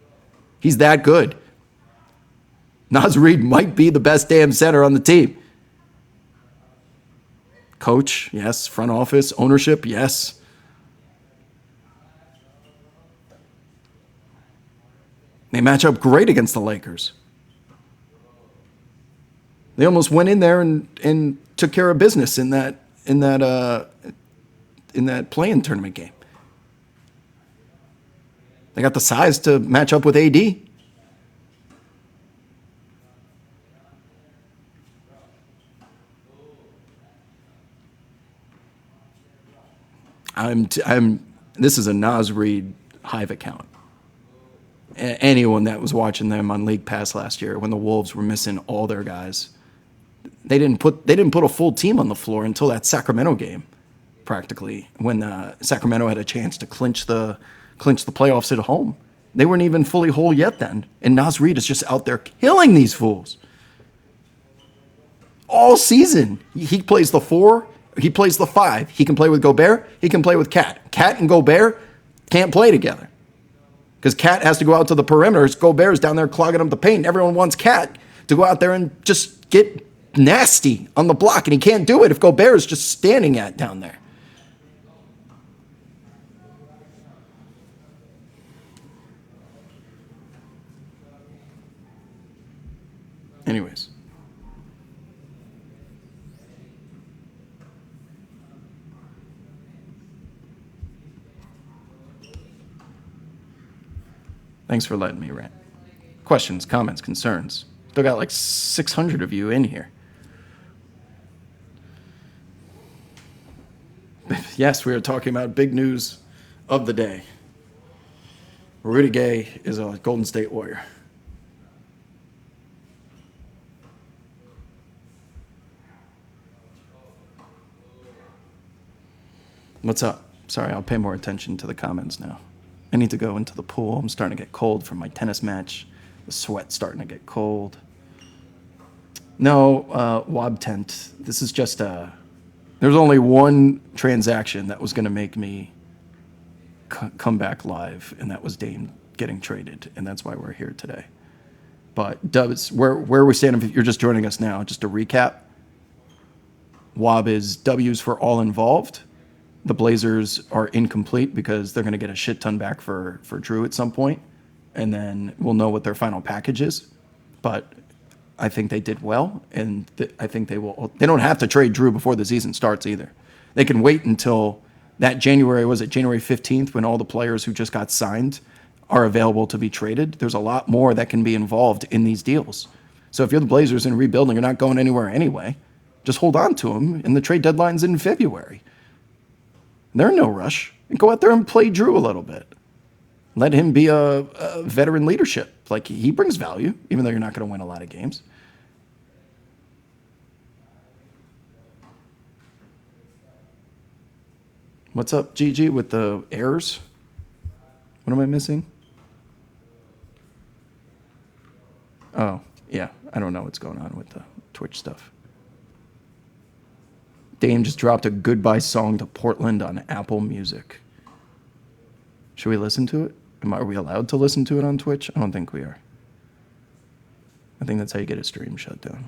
He's that good. Naz Reid might be the best damn center on the team. Coach, yes. Front office, ownership, yes. They match up great against the Lakers. They almost went in there and took care of business in that play-in tournament game. They got the size to match up with AD. This is a Naz Reid Hive account. Anyone that was watching them on League Pass last year when the Wolves were missing all their guys, they didn't put a full team on the floor until that Sacramento game, practically, when Sacramento had a chance to clinch the playoffs at home. They weren't even fully whole yet then, and Naz Reid is just out there killing these fools all season. He plays the 4. He plays the 5. He can play with Gobert. He can play with Cat. Cat and Gobert can't play together because Cat has to go out to the perimeters. Gobert's down there clogging up the paint. Everyone wants Cat to go out there and just get nasty on the block, and he can't do it if Gobert is just standing down there. Anyways. Thanks for letting me rant. Questions, comments, concerns. Still got like 600 of you in here. Yes, we are talking about big news of the day. Rudy Gay is a Golden State Warrior. What's up? Sorry, I'll pay more attention to the comments now. I need to go into the pool. I'm starting to get cold from my tennis match. The sweat's starting to get cold. No, Wob Tent. This is just there's only one transaction that was going to make me come back live, and that was Dame getting traded, and that's why we're here today. But Dubs, where we stand, if you're just joining us now, just to recap, Wob is W's for all involved. The Blazers are incomplete because they're going to get a shit ton back for Drew at some point, and then we'll know what their final package is. But I think they did well, and I think they will. They don't have to trade Drew before the season starts either. They can wait until that January 15th, when all the players who just got signed are available to be traded. There's a lot more that can be involved in these deals. So if you're the Blazers and rebuilding, you're not going anywhere anyway. Just hold on to them, and the trade deadline's in February. They're in no rush. And go out there and play Drew a little bit. Let him be a veteran leadership. Like, he brings value, even though you're not going to win a lot of games. What's up, GG, with the errors? What am I missing? Oh, yeah. I don't know what's going on with the Twitch stuff. Dame just dropped a goodbye song to Portland on Apple Music. Should we listen to it? Are we allowed to listen to it on Twitch? I don't think we are. I think that's how you get a stream shut down.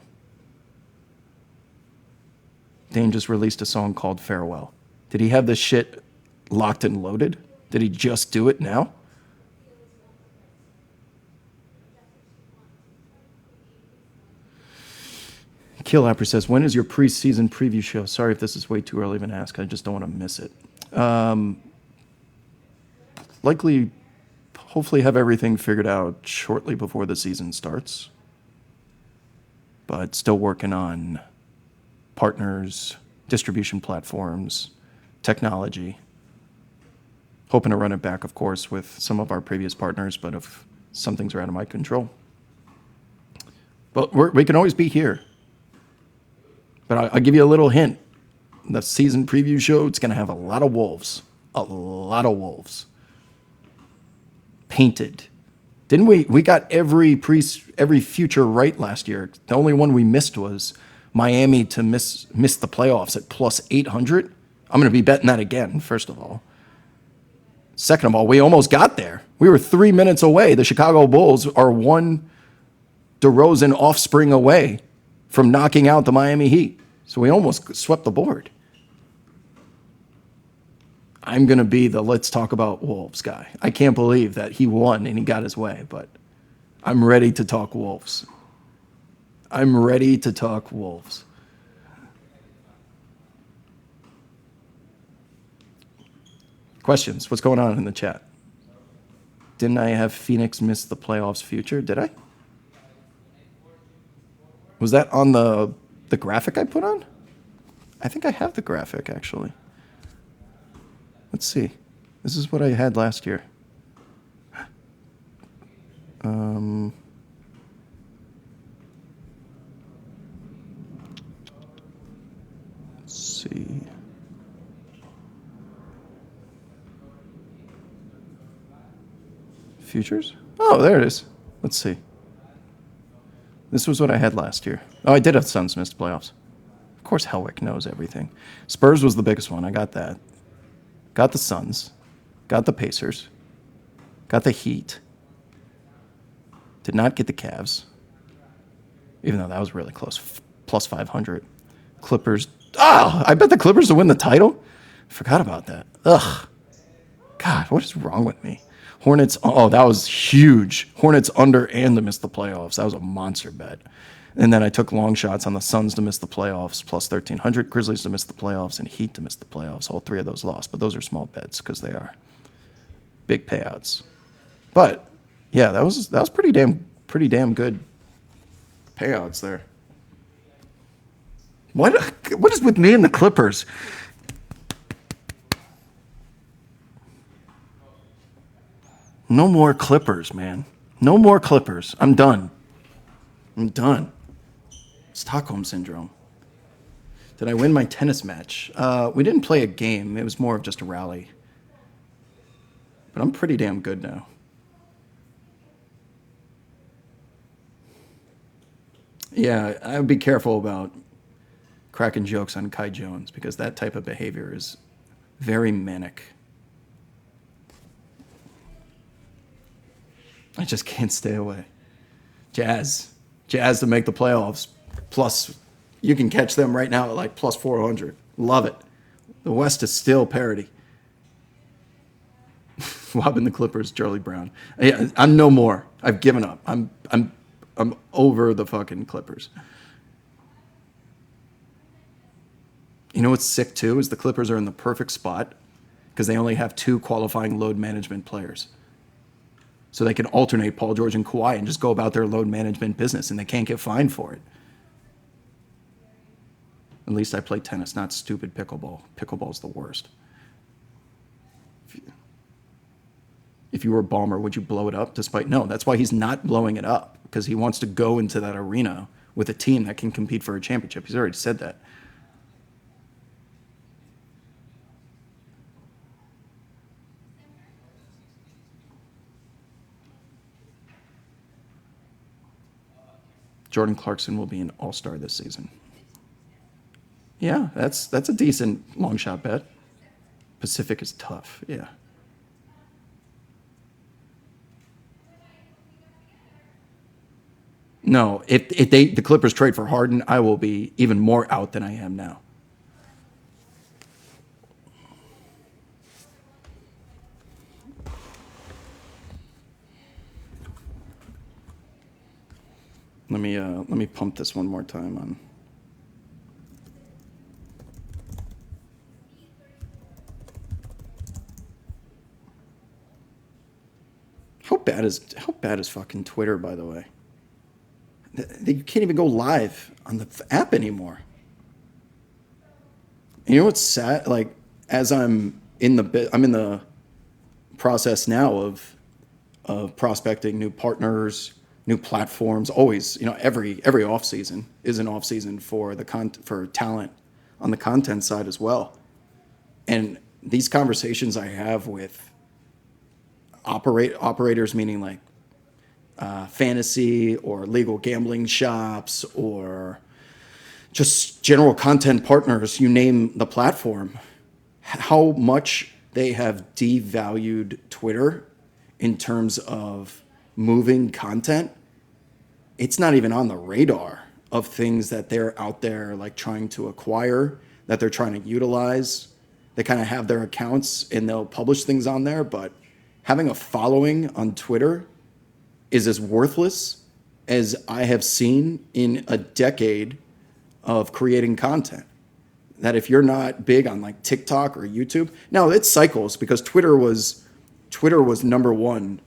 Dame just released a song called Farewell. Did he have this shit locked and loaded? Did he just do it now? Killapper says, when is your preseason preview show? Sorry if this is way too early of an ask. I just don't want to miss it. Likely, hopefully have everything figured out shortly before the season starts. But still working on partners, distribution platforms, technology. Hoping to run it back, of course, with some of our previous partners, but if some things are out of my control. But we can always be here. But I'll give you a little hint. The season preview show, it's going to have a lot of wolves. A lot of wolves. Painted. Didn't we? We got every future right last year. The only one we missed was Miami to miss the playoffs at plus 800. I'm going to be betting that again, first of all. Second of all, we almost got there. We were 3 minutes away. The Chicago Bulls are one DeRozan offspring away from knocking out the Miami Heat. So we almost swept the board. I'm going to be the let's talk about Wolves guy. I can't believe that he won and he got his way, but I'm ready to talk Wolves. I'm ready to talk Wolves. Questions? What's going on in the chat? Didn't I have Phoenix miss the playoffs future? Did I? Was that on the graphic I put on? I think I have the graphic, actually. Let's see. This is what I had last year. Let's see. Futures? Oh, there it is. Let's see. This was what I had last year. Oh, I did have Suns missed playoffs. Of course, Helwick knows everything. Spurs was the biggest one. I got that. Got the Suns. Got the Pacers. Got the Heat. Did not get the Cavs. Even though that was really close. Plus 500. Clippers. Ah, I bet the Clippers will win the title. Forgot about that. Ugh. God, what is wrong with me? Hornets. Oh, that was huge. Hornets under and to miss the playoffs. That was a monster bet. And then I took long shots on the Suns to miss the playoffs, plus 1,300. Grizzlies to miss the playoffs, and Heat to miss the playoffs. All three of those lost, but those are small bets because they are big payouts. But yeah, that was pretty damn good payouts there. What is with me and the Clippers? No more Clippers, man. No more Clippers. I'm done. Stockholm Syndrome. Did I win my tennis match? We didn't play a game. It was more of just a rally. But I'm pretty damn good now. Yeah, I would be careful about cracking jokes on Kai Jones because that type of behavior is very manic. I just can't stay away. Jazz to make the playoffs. Plus, you can catch them right now at like plus 400. Love it. The West is still parity. Wobbing the Clippers, Charlie Brown. Yeah, I'm no more. I've given up. I'm over the fucking Clippers. You know what's sick too is the Clippers are in the perfect spot because they only have 2 qualifying load management players. So they can alternate Paul George and Kawhi and just go about their load management business, and they can't get fined for it. At least I play tennis, not stupid pickleball. Pickleball's the worst. If you were a bomber, would you blow it up? No, that's why he's not blowing it up, because he wants to go into that arena with a team that can compete for a championship. He's already said that. Jordan Clarkson will be an all-star this season. Yeah, that's a decent long shot bet. Pacific is tough, yeah. No, if the Clippers trade for Harden, I will be even more out than I am now. Let me pump this one more time on. How bad is fucking Twitter, by the way? You can't even go live on the app anymore. And you know what's sad? Like, as I'm in the process now of prospecting new partners, new platforms. Always, every off season is an off season for for talent on the content side as well. And these conversations I have with operators, meaning like fantasy or legal gambling shops or just general content partners, you name the platform, how much they have devalued Twitter in terms of moving content. It's not even on the radar of things that they're out there like trying to acquire, that they're trying to utilize. They kind of have their accounts and they'll publish things on there, but having a following on Twitter is as worthless as I have seen in a decade of creating content. That if you're not big on like TikTok or YouTube, now it cycles because Twitter was number one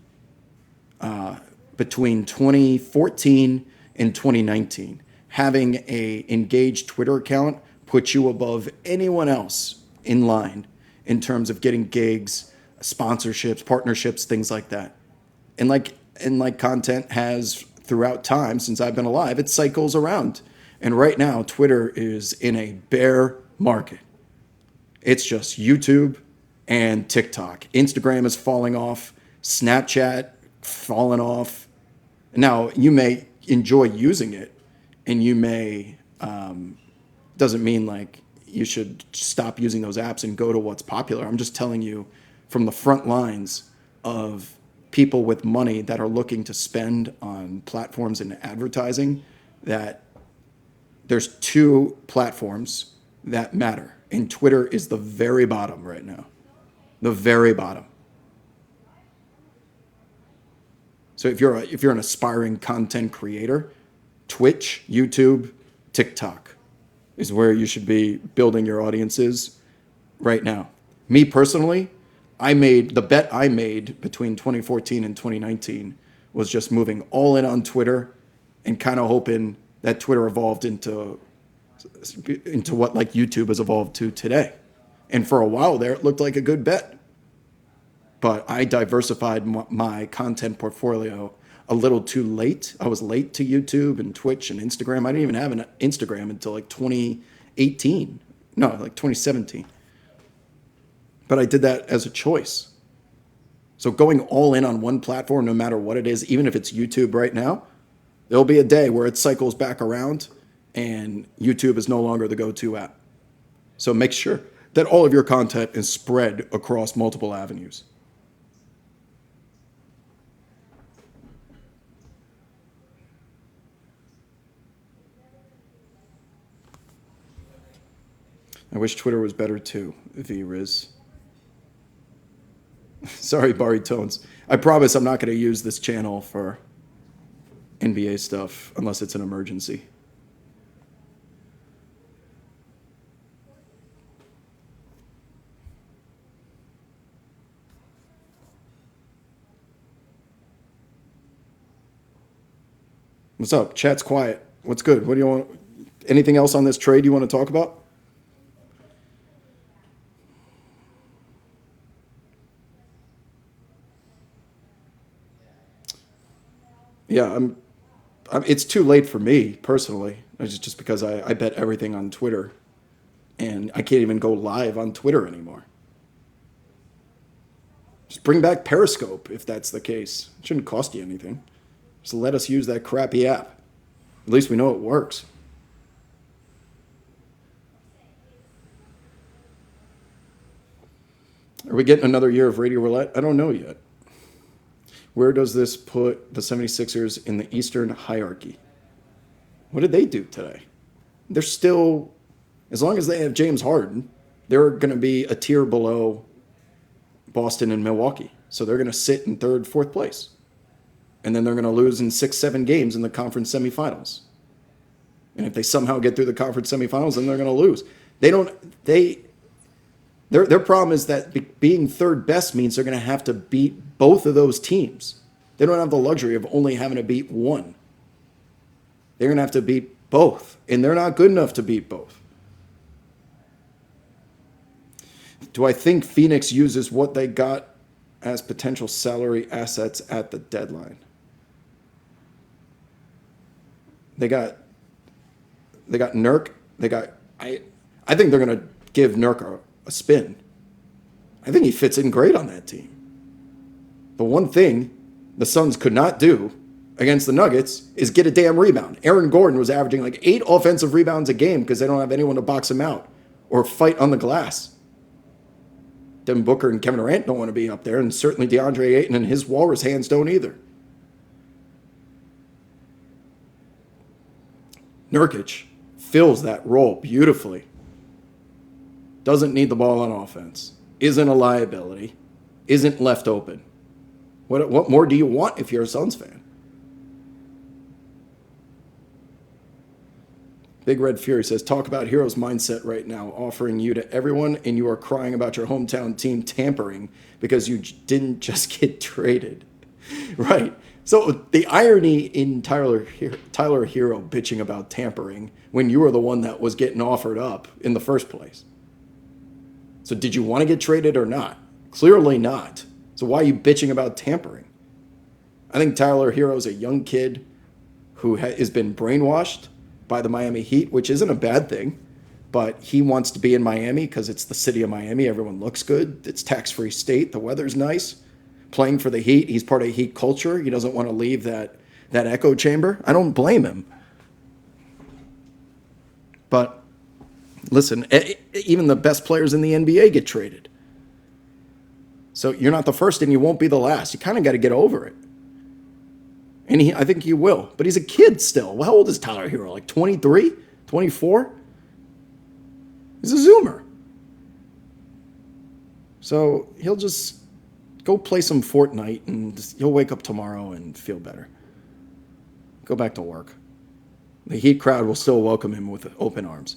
between 2014 and 2019. Having a engaged Twitter account puts you above anyone else in line in terms of getting gigs, sponsorships, partnerships, things like that. And like content has throughout time since I've been alive, it cycles around. And right now, Twitter is in a bear market. It's just YouTube and TikTok. Instagram is falling off. Snapchat falling off. Now, you may enjoy using it, and you may, doesn't mean like you should stop using those apps and go to what's popular. I'm just telling you from the front lines of people with money that are looking to spend on platforms and advertising that there's two platforms that matter. And Twitter is the very bottom right now. The very bottom. So if you're an aspiring content creator, Twitch, YouTube, TikTok is where you should be building your audiences right now. Me personally, the bet I made between 2014 and 2019 was just moving all in on Twitter and kind of hoping that Twitter evolved into what like YouTube has evolved to today. And for a while there, it looked like a good bet. But I diversified my content portfolio a little too late. I was late to YouTube and Twitch and Instagram. I didn't even have an Instagram until like 2018. No, like 2017. But I did that as a choice. So going all in on one platform, no matter what it is, even if it's YouTube right now, there'll be a day where it cycles back around and YouTube is no longer the go-to app. So make sure that all of your content is spread across multiple avenues. I wish Twitter was better too, V-Riz. Sorry, Barry Tones. I promise I'm not going to use this channel for NBA stuff unless it's an emergency. What's up? Chat's quiet. What's good? What do you want? Anything else on this trade you want to talk about? Yeah, it's too late for me personally. It's just because I bet everything on Twitter, and I can't even go live on Twitter anymore. Just bring back Periscope if that's the case. It shouldn't cost you anything. Just let us use that crappy app. At least we know it works. Are we getting another year of Radio Roulette? I don't know yet. Where does this put the 76ers in the Eastern hierarchy? What did they do today? They're still, as long as they have James Harden, they're going to be a tier below Boston and Milwaukee. So they're going to sit in third, fourth place. And then they're going to lose in 6-7 games in the conference semifinals. And if they somehow get through the conference semifinals, then they're going to lose. Their problem is that being third best means they're going to have to beat both of those teams. They don't have the luxury of only having to beat one. They're going to have to beat both, and they're not good enough to beat both. Do I think Phoenix uses what they got as potential salary assets at the deadline? They got Nurk. I think they're going to give Nurk a spin. I think he fits in great on that team. The one thing the Suns could not do against the Nuggets is get a damn rebound. Aaron Gordon was averaging like 8 offensive rebounds a game because they don't have anyone to box him out or fight on the glass. Devin Booker and Kevin Durant don't want to be up there, and certainly DeAndre Ayton and his walrus hands don't either. Nurkic fills that role beautifully. Doesn't need the ball on offense. Isn't a liability. Isn't left open. What more do you want if you're a Suns fan? Big Red Fury says, talk about Heroes mindset right now, offering you to everyone, and you are crying about your hometown team tampering because you didn't just get traded. Right. So the irony in Tyler Hero bitching about tampering when you were the one that was getting offered up in the first place. So did you want to get traded or not? Clearly not. So why are you bitching about tampering? I think Tyler Hero is a young kid who has been brainwashed by the Miami Heat, which isn't a bad thing, but he wants to be in Miami because it's the city of Miami. Everyone looks good. It's tax-free state. The weather's nice. Playing for the Heat, he's part of Heat culture. He doesn't want to leave that echo chamber. I don't blame him. But listen, even the best players in the NBA get traded. So you're not the first and you won't be the last. You kind of got to get over it. And I think he will. But he's a kid still. Well, how old is Tyler Hero? Like 23? 24? He's a Zoomer. So he'll just go play some Fortnite and he'll wake up tomorrow and feel better. Go back to work. The Heat crowd will still welcome him with open arms.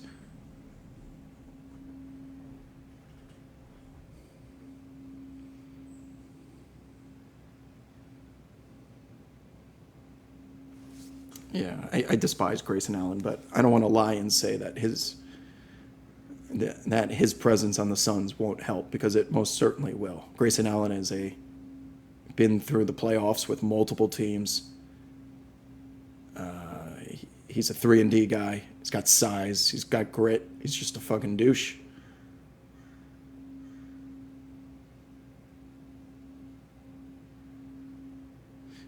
Yeah, I despise Grayson Allen, but I don't want to lie and say that his presence on the Suns won't help, because it most certainly will. Grayson Allen has been through the playoffs with multiple teams. He's a 3-and-D guy. He's got size. He's got grit. He's just a fucking douche.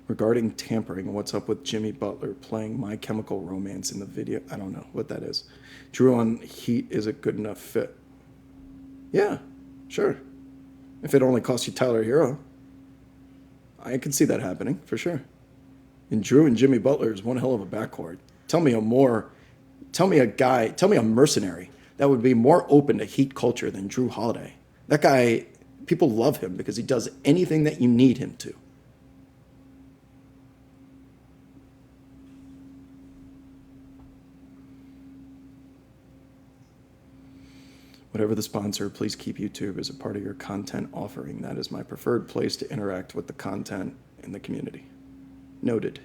Regarding tampering, what's up with Jimmy Butler playing My Chemical Romance in the video? I don't know what that is. Drew on Heat is a good enough fit. Yeah, sure. If it only costs you Tyler Hero. I can see that happening, for sure. And Drew and Jimmy Butler is one hell of a backcourt. Tell me a mercenary that would be more open to Heat culture than Drew Holiday. That guy, people love him because he does anything that you need him to. Whatever the sponsor, please keep YouTube as a part of your content offering. That is my preferred place to interact with the content in the community. Noted.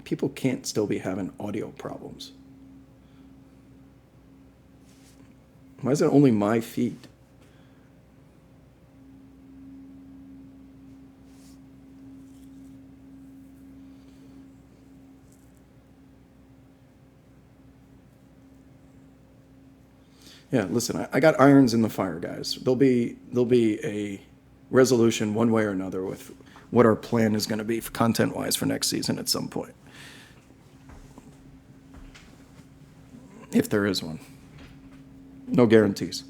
People can't still be having audio problems. Why is it only my feed? Yeah, listen, I got irons in the fire, guys. There'll be a resolution one way or another with what our plan is going to be content-wise for next season at some point. If there is one. No guarantees.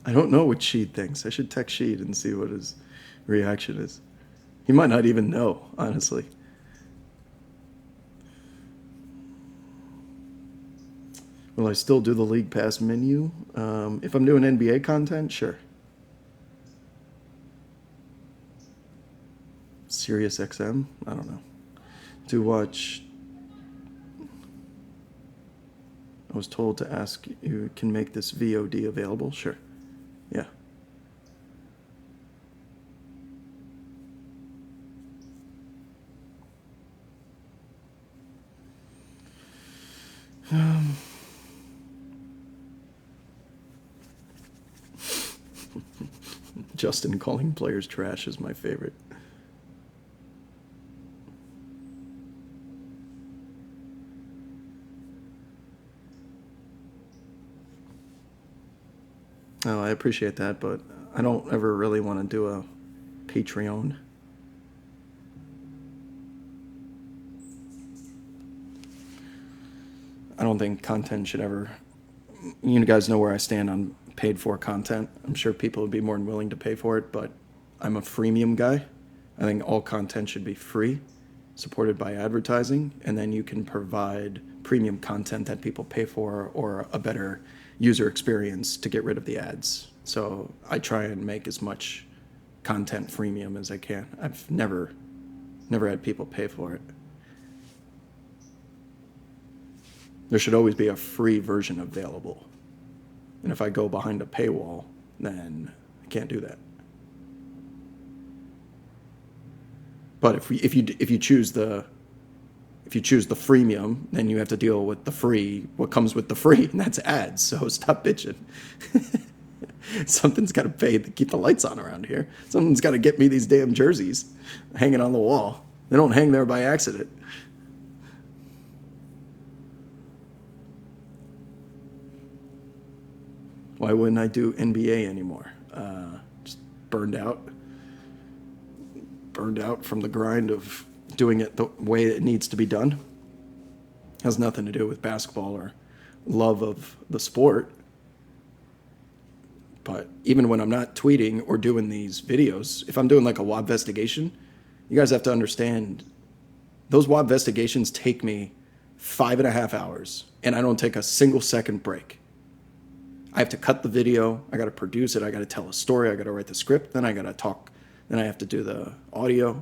I don't know what Sheed thinks. I should text Sheed and see what his reaction is. He might not even know, honestly. Will I still do the League Pass menu? If I'm doing NBA content, sure. Sirius XM? I don't know. To watch... I was told to ask you, can make this VOD available? Sure. Yeah. Justin calling players trash is my favorite. Oh, I appreciate that, but I don't ever really want to do a Patreon. I don't think content should ever. You guys know where I stand on paid for content. I'm sure people would be more than willing to pay for it, but I'm a freemium guy. I think all content should be free, supported by advertising, and then you can provide premium content that people pay for or a better user experience to get rid of the ads. So I try and make as much content freemium as I can. I've never had people pay for it. There should always be a free version available. And if I go behind a paywall, then I can't do that. But if you choose the freemium, then you have to deal with the free, what comes with the free, and that's ads. So stop bitching. Something's got to pay to keep the lights on around here. Someone's got to get me these damn jerseys hanging on the wall. They don't hang there by accident. Why wouldn't I do NBA anymore? Just burned out from the grind of doing it the way it needs to be done. Has nothing to do with basketball or love of the sport. But even when I'm not tweeting or doing these videos, if I'm doing like a WOB investigation, you guys have to understand those WOB investigations take me 5.5 hours and I don't take a single second break. I have to cut the video, I got to produce it, I got to tell a story, I got to write the script, then I got to talk, then I have to do the audio,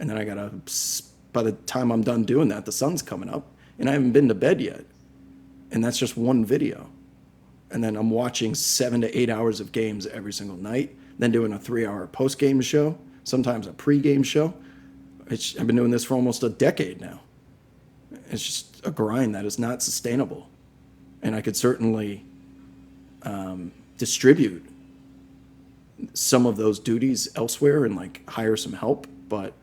and then I got to, by the time I'm done doing that, the sun's coming up, and I haven't been to bed yet. And that's just one video. And then I'm watching 7 to 8 hours of games every single night, then doing a 3-hour post-game show, sometimes a pre-game show. I've been doing this for almost a decade now. It's just a grind that is not sustainable. And I could certainly distribute some of those duties elsewhere and like hire some help, but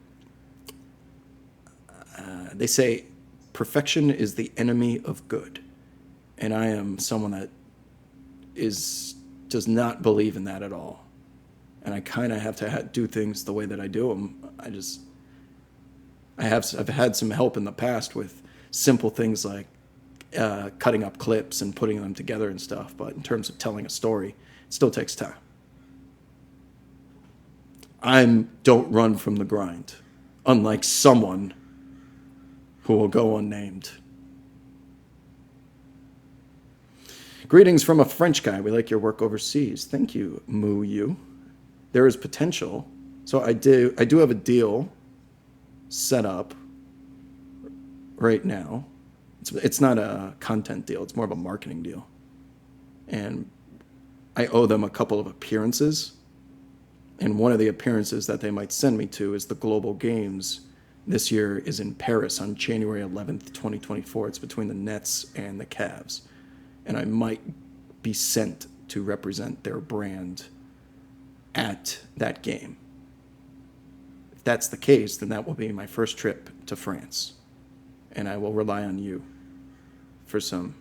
they say perfection is the enemy of good, and I am someone that does not believe in that at all, and I kind of have to do things the way that I do them. I've had some help in the past with simple things like cutting up clips and putting them together and stuff, but in terms of telling a story, it still takes time. Don't run from the grind, unlike someone who will go unnamed. Greetings from a French guy. We like your work overseas. Thank you, Moo Yu. There is potential. So I do have a deal set up right now. It's not a content deal. It's more of a marketing deal. And I owe them a couple of appearances. And one of the appearances that they might send me to is the Global Games. This year is in Paris on January 11th, 2024. It's between the Nets and the Cavs. And I might be sent to represent their brand at that game. If that's the case, then that will be my first trip to France. And I will rely on you for some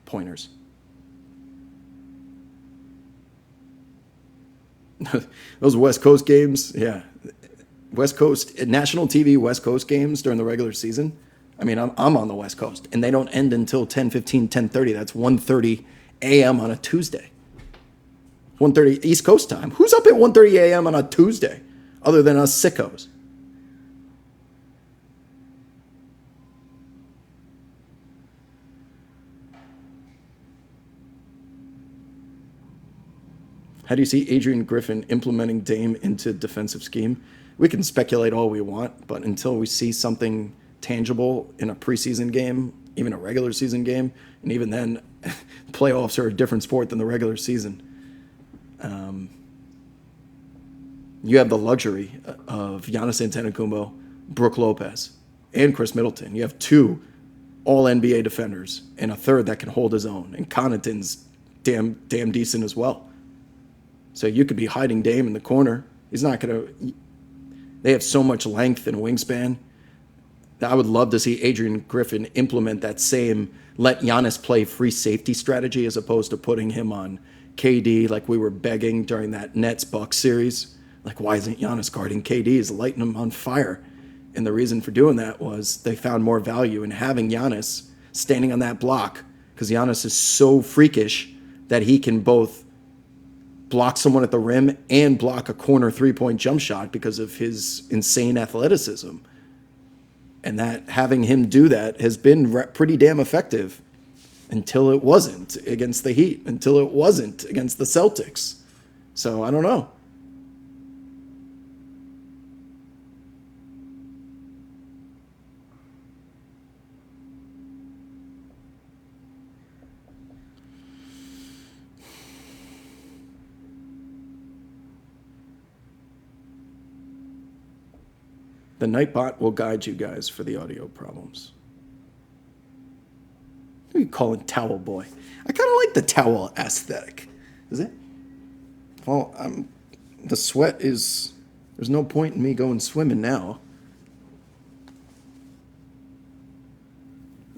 pointers. Those West Coast games, yeah. West Coast, national TV West Coast games during the regular season. I mean, I'm on the West Coast, and they don't end until 10:15, 10:30. That's 1:30 a.m. on a Tuesday. 1:30 East Coast time. Who's up at 1:30 a.m. on a Tuesday other than us sickos? How do you see Adrian Griffin implementing Dame into defensive scheme? We can speculate all we want, but until we see something tangible in a preseason game, even a regular season game, and even then, playoffs are a different sport than the regular season. You have the luxury of Giannis Antetokounmpo, Brook Lopez, and Chris Middleton. You have 2 all-NBA defenders and a third that can hold his own, and Connaughton's damn decent as well. So you could be hiding Dame in the corner. He's not going to. They have so much length and wingspan. I would love to see Adrian Griffin implement that same let Giannis play free safety strategy as opposed to putting him on KD like we were begging during that Nets Bucks series. Like, why isn't Giannis guarding KD? He's lighting him on fire. And the reason for doing that was they found more value in having Giannis standing on that block because Giannis is so freakish that he can both block someone at the rim and block a corner three-point jump shot because of his insane athleticism. And that having him do that has been pretty damn effective until it wasn't against the Heat, until it wasn't against the Celtics. So I don't know. The Nightbot will guide you guys for the audio problems. Who are you calling Towel Boy? I kind of like the towel aesthetic. Is it? Well, the sweat is... There's no point in me going swimming now.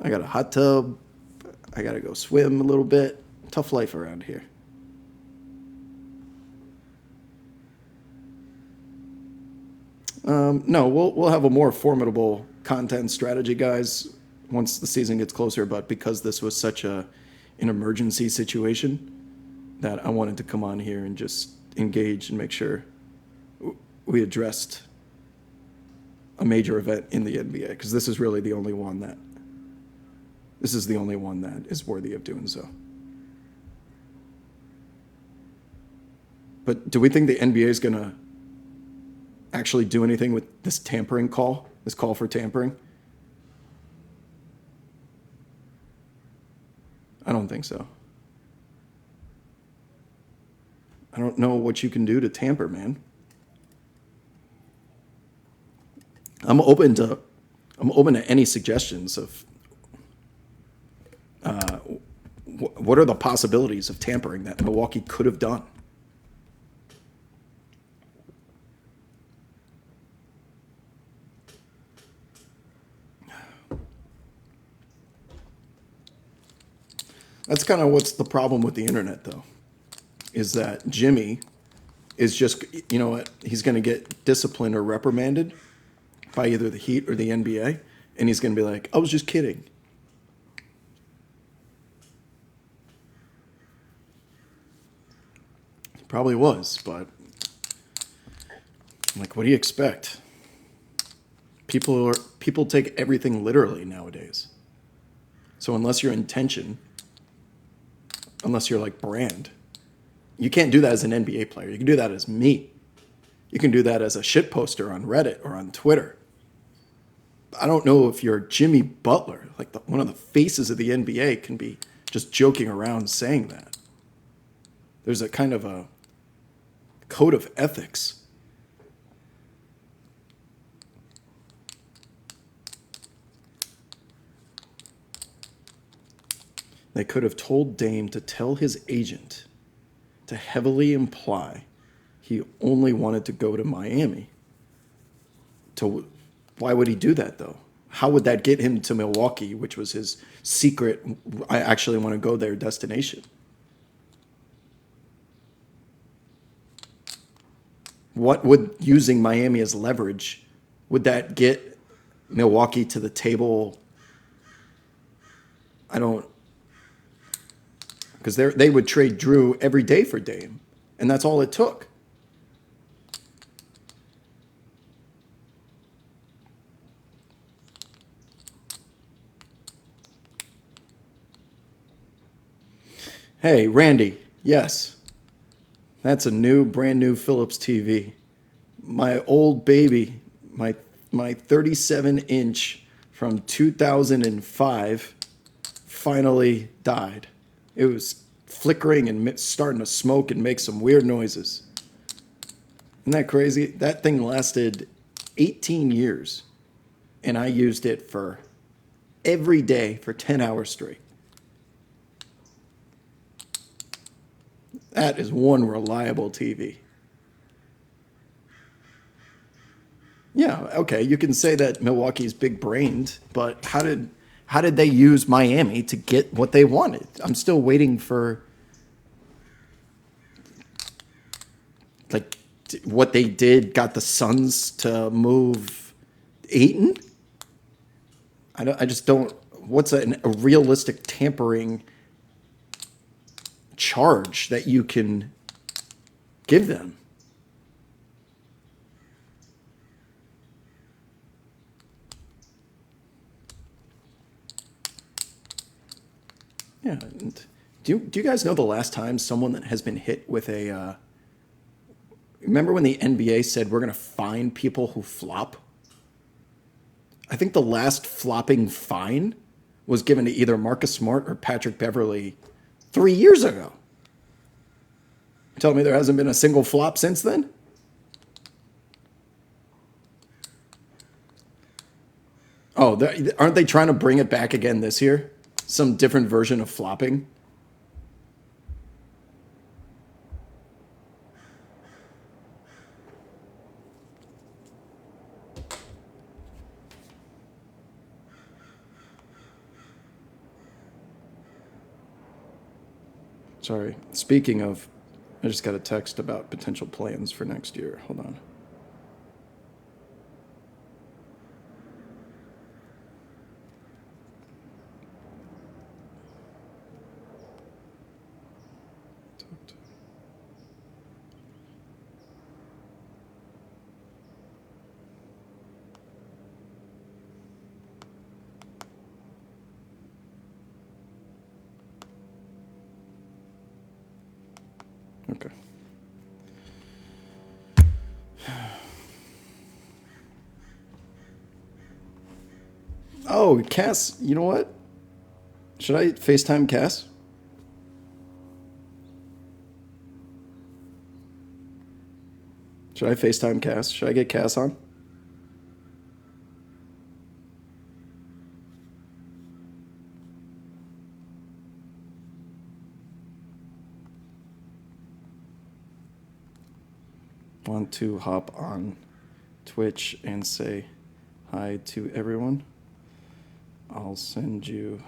I got a hot tub. I got to go swim a little bit. Tough life around here. No, we'll have a more formidable content strategy, guys, once the season gets closer. But because this was such an emergency situation, that I wanted to come on here and just engage and make sure we addressed a major event in the NBA, because this is really the only one that is worthy of doing so. But do we think the NBA is going to actually do anything with this tampering call, this call for tampering? I don't think so. I don't know what you can do to tamper, man. I'm open to any suggestions of what are the possibilities of tampering that Milwaukee could have done. That's kind of what's the problem with the internet, though, is that Jimmy is just, you know what, he's going to get disciplined or reprimanded by either the Heat or the NBA, and he's going to be like, I was just kidding. He probably was, but like, what do you expect? People take everything literally nowadays. So unless you're intention, unless you're like brand, you can't do that as an NBA player. You can do that as me. You can do that as a shit poster on Reddit or on Twitter. I don't know if you're Jimmy Butler, like one of the faces of the NBA, can be just joking around saying that. There's a kind of a code of ethics. They could have told Dame to tell his agent to heavily imply he only wanted to go to Miami. Why would he do that, though? How would that get him to Milwaukee, which was his secret, I actually want to go there destination? What would using Miami as leverage, would that get Milwaukee to the table? I don't... Because they would trade Drew every day for Dame, and that's all it took. Hey, Randy, yes, that's a brand new Philips TV. My old baby, my 37-inch from 2005 finally died. It was flickering and starting to smoke and make some weird noises. Isn't that crazy? That thing lasted 18 years, and I used it for every day for 10 hours straight. That is one reliable TV. Yeah, okay, you can say that Milwaukee's big-brained, but how did they use Miami to get what they wanted? I'm still waiting for like what they did got the Suns to move Aiton. I just don't. What's a realistic tampering charge that you can give them? Yeah. And do you guys know the last time someone that has been hit with a? Remember when the NBA said we're going to fine people who flop? I think the last flopping fine was given to either Marcus Smart or Patrick Beverly 3 years ago. Tell me there hasn't been a single flop since then? Oh, aren't they trying to bring it back again this year? Some different version of flopping? Sorry. Speaking of, I just got a text about potential plans for next year. Hold on. Okay. Oh, Cass, you know what? Should I FaceTime Cass? Should I FaceTime Cass? Should I get Cass on? Want to hop on Twitch and say hi to everyone? I'll send you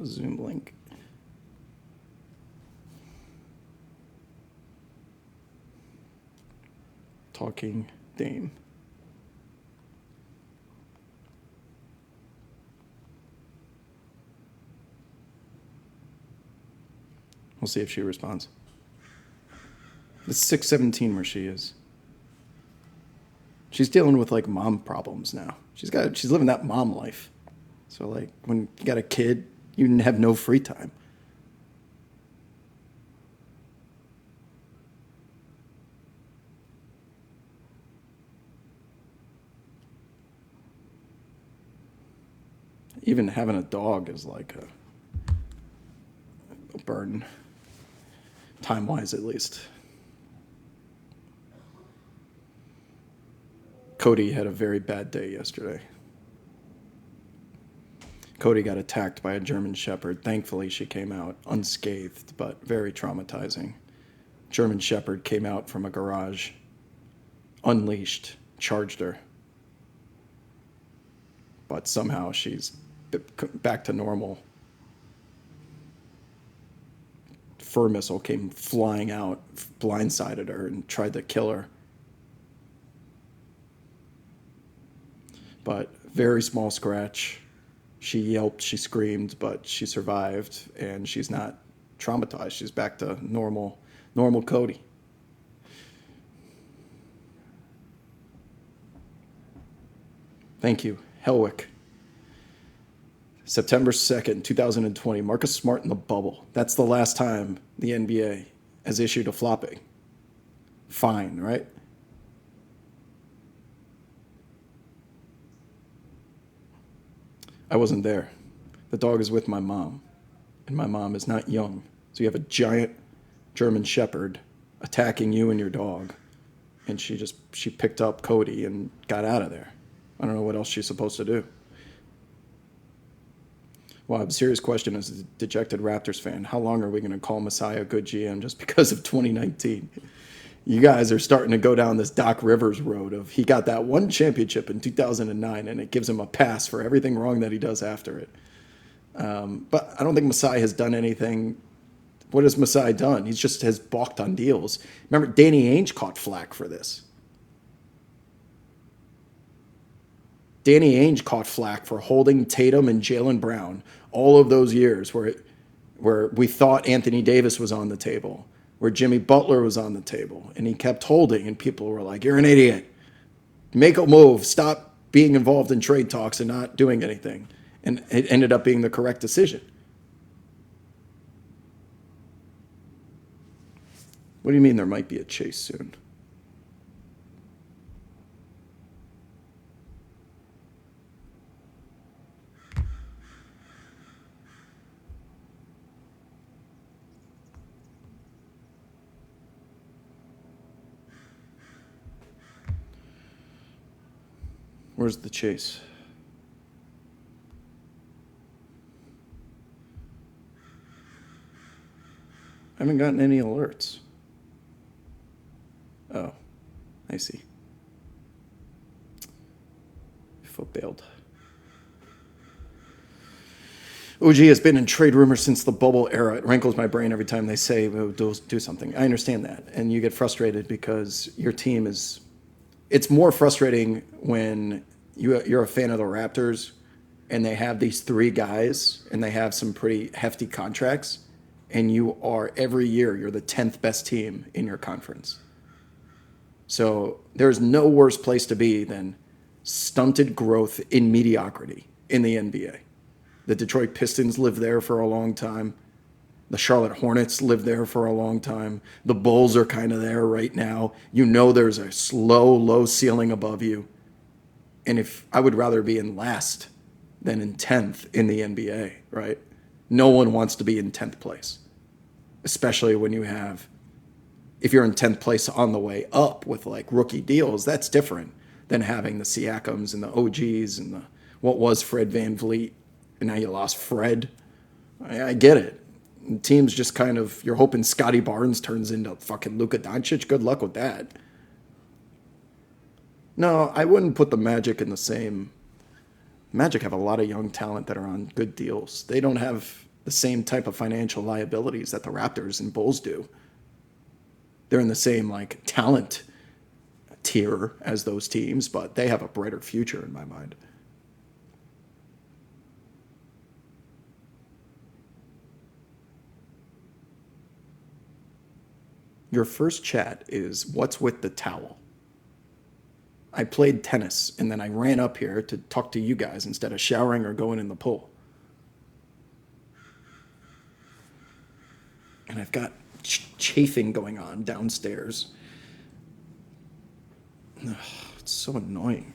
a Zoom link. Talking Dame. We'll see if she responds. It's 6:17 where she is. She's dealing with like mom problems now. She's living that mom life. So like when you got a kid, you have no free time. Even having a dog is like a burden, time wise at least. Cody had a very bad day yesterday. Cody got attacked by a German Shepherd. Thankfully, she came out unscathed, but very traumatizing. German Shepherd came out from a garage, unleashed, charged her. But somehow she's back to normal. Fur missile came flying out, blindsided her, and tried to kill her. But very small scratch. She yelped, she screamed, but she survived, and she's not traumatized. She's back to normal Cody. Thank you, Helwick. September 2nd, 2020, Marcus Smart in the bubble. That's the last time the NBA has issued a flopping fine, right? I wasn't there. The dog is with my mom, and my mom is not young. So you have a giant German Shepherd attacking you and your dog, and she picked up Cody and got out of there. I don't know what else she's supposed to do. Well, a serious question as a dejected Raptors fan. How long are we going to call Masai a good GM just because of 2019? You guys are starting to go down this Doc Rivers road of he got that one championship in 2009 and it gives him a pass for everything wrong that he does after it. But I don't think Masai has done anything. What has Masai done? He just has balked on deals. Remember, Danny Ainge caught flack for this. Danny Ainge caught flack for holding Tatum and Jaylen Brown all of those years where we thought Anthony Davis was on the table, where Jimmy Butler was on the table, and he kept holding, and people were like, "You're an idiot. Make a move. Stop being involved in trade talks and not doing anything." And it ended up being the correct decision. What do you mean there might be a chase soon? Where's the chase? I haven't gotten any alerts. Oh, I see. Foot bailed. OG has been in trade rumors since the bubble era. It rankles my brain every time they say, oh, do something. I understand that. And you get frustrated because your team is. It's more frustrating when you're a fan of the Raptors and they have these three guys and they have some pretty hefty contracts and you are every year you're the 10th best team in your conference. So there's no worse place to be than stunted growth in mediocrity in the NBA. The Detroit Pistons lived there for a long time. The Charlotte Hornets lived there for a long time. The Bulls are kind of there right now. You know there's a slow, low ceiling above you. And if I would rather be in last than in 10th in the NBA, right? No one wants to be in 10th place, especially when you have, if you're in 10th place on the way up with like rookie deals, that's different than having the Siakams and the OGs and the what was Fred VanVleet, and now you lost Fred. I get it. Teams just kind of, you're hoping Scotty Barnes turns into fucking Luka Doncic. Good luck with that. No, I wouldn't put the Magic in the same. Magic have a lot of young talent that are on good deals. They don't have the same type of financial liabilities that the Raptors and Bulls do. They're in the same like talent tier as those teams, but they have a brighter future in my mind. Your first chat is what's with the towel? I played tennis and then I ran up here to talk to you guys instead of showering or going in the pool. And I've got chafing going on downstairs. Ugh, it's so annoying.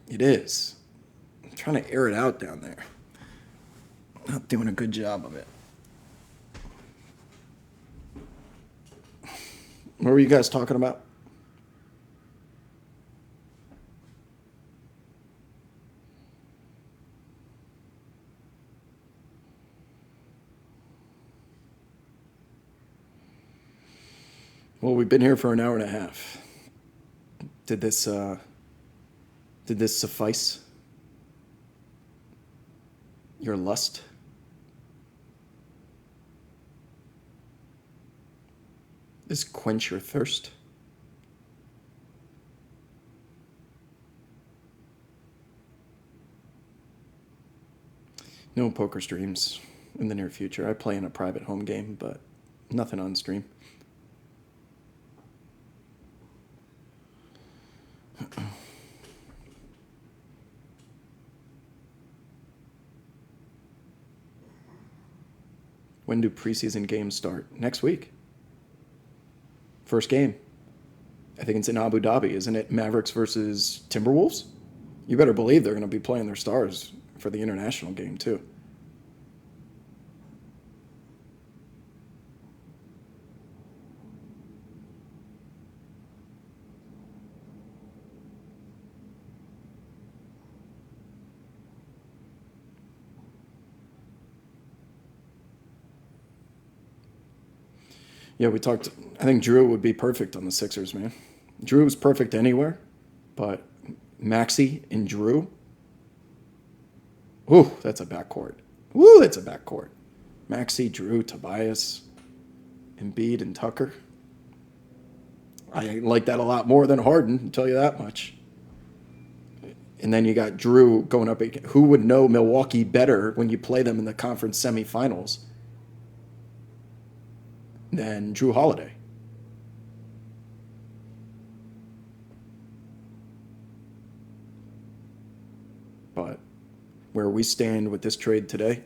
It is. I'm trying to air it out down there. Not doing a good job of it. What were you guys talking about? Well, we've been here for an hour and a half. Did this suffice your lust? Does quench your thirst? No poker streams in the near future. I play in a private home game, but nothing on stream. When do preseason games start? Next week. First game. I think it's in Abu Dhabi, isn't it? Mavericks versus Timberwolves? You better believe they're going to be playing their stars for the international game, too. Yeah, we talked. I think Drew would be perfect on the Sixers, man. Drew was perfect anywhere, but Maxey and Drew. Ooh, that's a backcourt. Ooh, that's a backcourt. Maxey, Drew, Tobias, Embiid, and Tucker. I like that a lot more than Harden, I'll tell you that much. And then you got Drew going up. Who would know Milwaukee better when you play them in the conference semifinals than Drew Holiday? But where we stand with this trade today,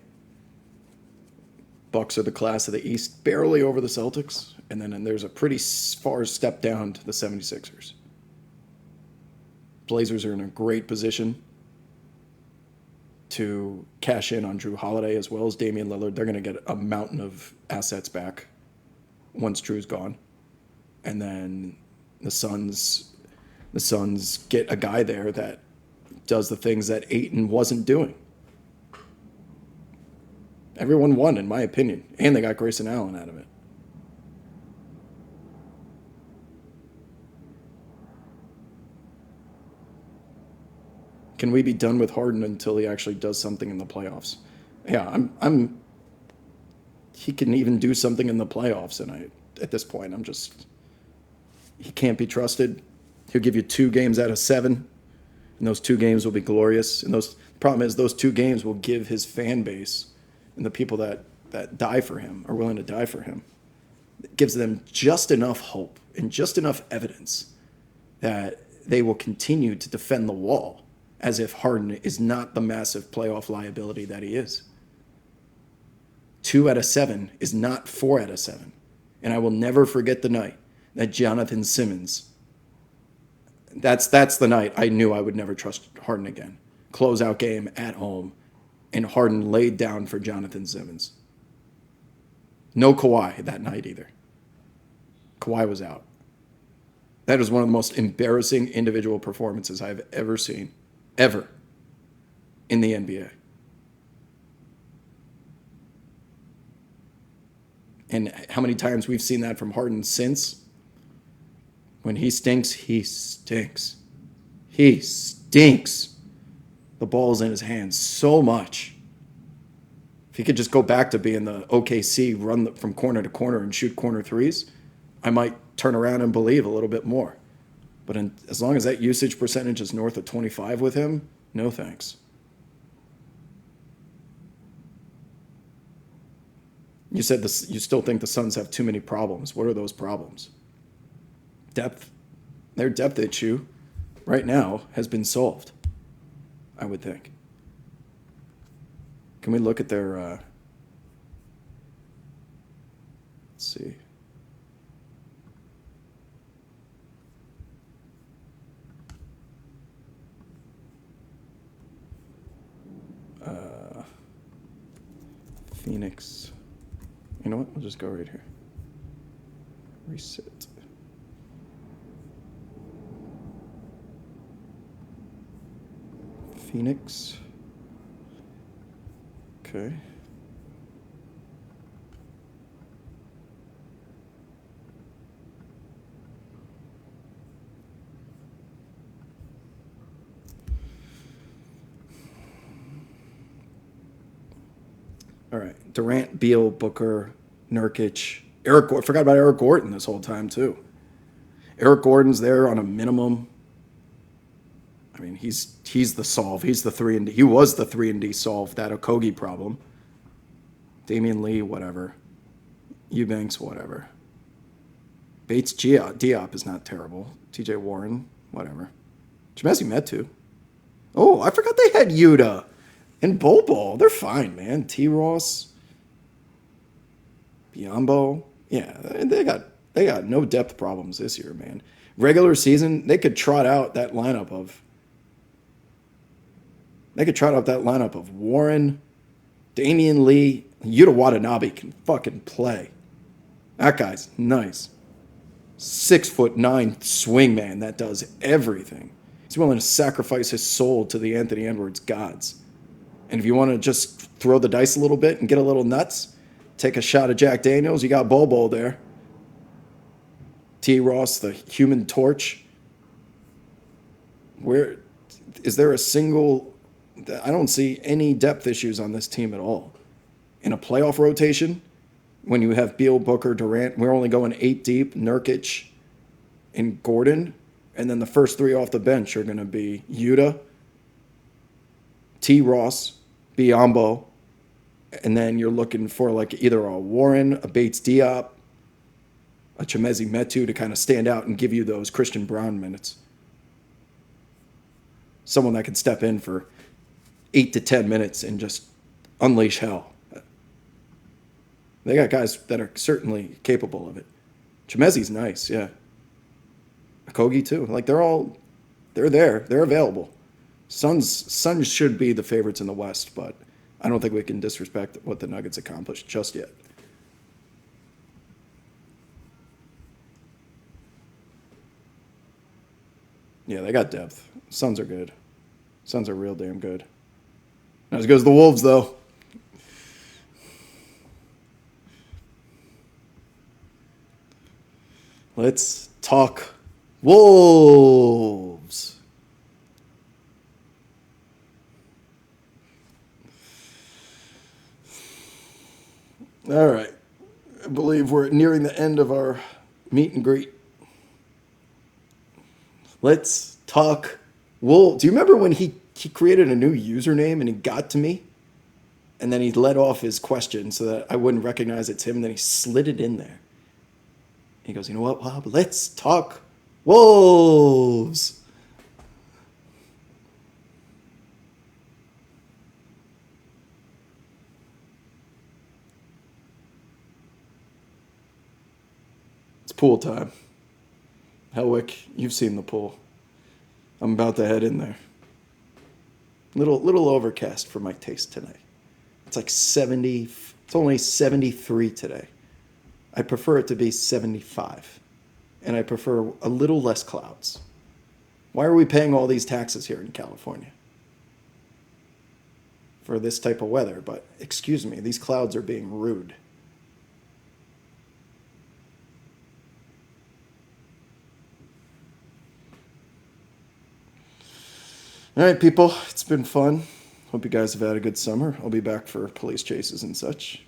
Bucks are the class of the East, barely over the Celtics, and then there's a pretty far step down to the 76ers. Blazers are in a great position to cash in on Drew Holiday as well as Damian Lillard. They're going to get a mountain of assets back once Drew's gone. And then the Suns get a guy there that does the things that Ayton wasn't doing. Everyone won, in my opinion, and they got Grayson Allen out of it. Can we be done with Harden until he actually does something in the playoffs? Yeah, I'm. He can even do something in the playoffs, and at this point, he can't be trusted. He'll give you 2 games out of 7, and those 2 games will be glorious. And the problem is those 2 games will give his fan base and the people that die for him, are willing to die for him, it gives them just enough hope and just enough evidence that they will continue to defend the wall as if Harden is not the massive playoff liability that he is. 2 out of 7 is not 4 out of 7. And I will never forget the night that Jonathan Simmons, that's the night I knew I would never trust Harden again. Closeout game at home, and Harden laid down for Jonathan Simmons. No Kawhi that night either. Kawhi was out. That was one of the most embarrassing individual performances I've ever seen. Ever in the NBA. And how many times we've seen that from Harden since? When he stinks, he stinks. He stinks. The ball's in his hands so much. If he could just go back to being the OKC, run from corner to corner and shoot corner threes, I might turn around and believe a little bit more. But as long as that usage percentage is north of 25 with him, no thanks. You said you still think the Suns have too many problems. What are those problems? Depth. Their depth issue right now has been solved, I would think. Can we look at their... let's see. Phoenix. You know what? We'll just go right here. Reset. Phoenix. Okay. All right. Durant, Beal, Booker, Nurkic, Eric. I forgot about Eric Gordon this whole time too. Eric Gordon's there on a minimum. I mean, he's the solve. He's the 3-and-D. He was the 3-and-D solve that Okogie problem. Damian Lee, whatever. Eubanks, whatever. Bates, Diop is not terrible. T.J. Warren, whatever. Chimezie Metu. Oh, I forgot they had Yuta and Bol. They're fine, man. T. Ross, Biyombo. Yeah, they got no depth problems this year, man. Regular season, they could trot out that lineup of Warren, Damian Lee. Yuta Watanabe can fucking play. That guy's nice. 6'9" swing man that does everything. He's willing to sacrifice his soul to the Anthony Edwards gods. And if you want to just throw the dice a little bit and get a little nuts, take a shot of Jack Daniels, you got Bol there. T. Ross, the Human Torch. Where is there a single? I don't see any depth issues on this team at all. In a playoff rotation, when you have Beal, Booker, Durant, we're only going 8 deep. Nurkic and Gordon, and then the first 3 off the bench are going to be Yuta, T. Ross, Biyombo, and then you're looking for like either a Warren, a Bates Diop, a Chemezi Metu to kind of stand out and give you those Christian Brown minutes. Someone that can step in for 8 to 10 minutes and just unleash hell. They got guys that are certainly capable of it. Chimezi's nice, yeah. Kogi too. Like they're there. They're available. Suns should be the favorites in the West, but I don't think we can disrespect what the Nuggets accomplished just yet. Yeah, they got depth. Suns are good. Suns are real damn good. Not as good as the Wolves, though. Let's talk Wolves. All right. I believe we're nearing the end of our meet and greet. Let's talk Wolves. Do you remember when he created a new username and he got to me? And then he let off his question so that I wouldn't recognize it's him. And then he slid it in there. He goes, you know what, Bob? Let's talk Wolves. It's pool time. Helwick, you've seen the pool. I'm about to head in there. Little overcast for my taste tonight. It's like 70. It's only 73 today. I prefer it to be 75. And I prefer a little less clouds. Why are we paying all these taxes here in California? For this type of weather, but excuse me, these clouds are being rude. All right, people, it's been fun. Hope you guys have had a good summer. I'll be back for police chases and such.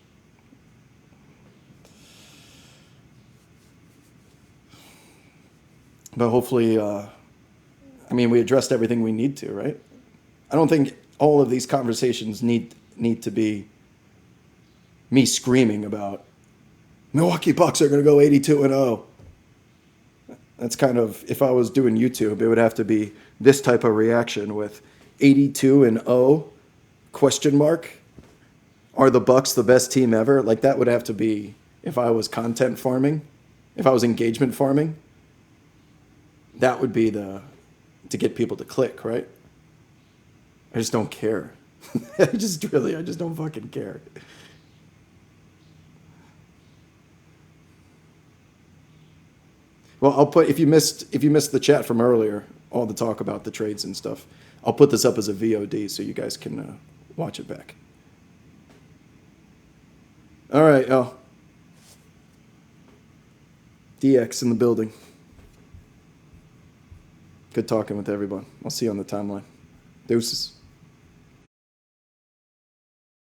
But hopefully, we addressed everything we need to, right? I don't think all of these conversations need to be me screaming about Milwaukee Bucks are going to go 82-0. That's kind of, if I was doing YouTube, it would have to be this type of reaction with 82-0 question mark. Are the Bucks the best team ever? Like that would have to be if I was content farming, if I was engagement farming. That would be to get people to click, right? I just don't care. I just don't fucking care. Well, I'll put if you missed the chat from earlier, all the talk about the trades and stuff. I'll put this up as a VOD so you guys can watch it back. All right, DX in the building. Good talking with everyone. I'll see you on the timeline. Deuces.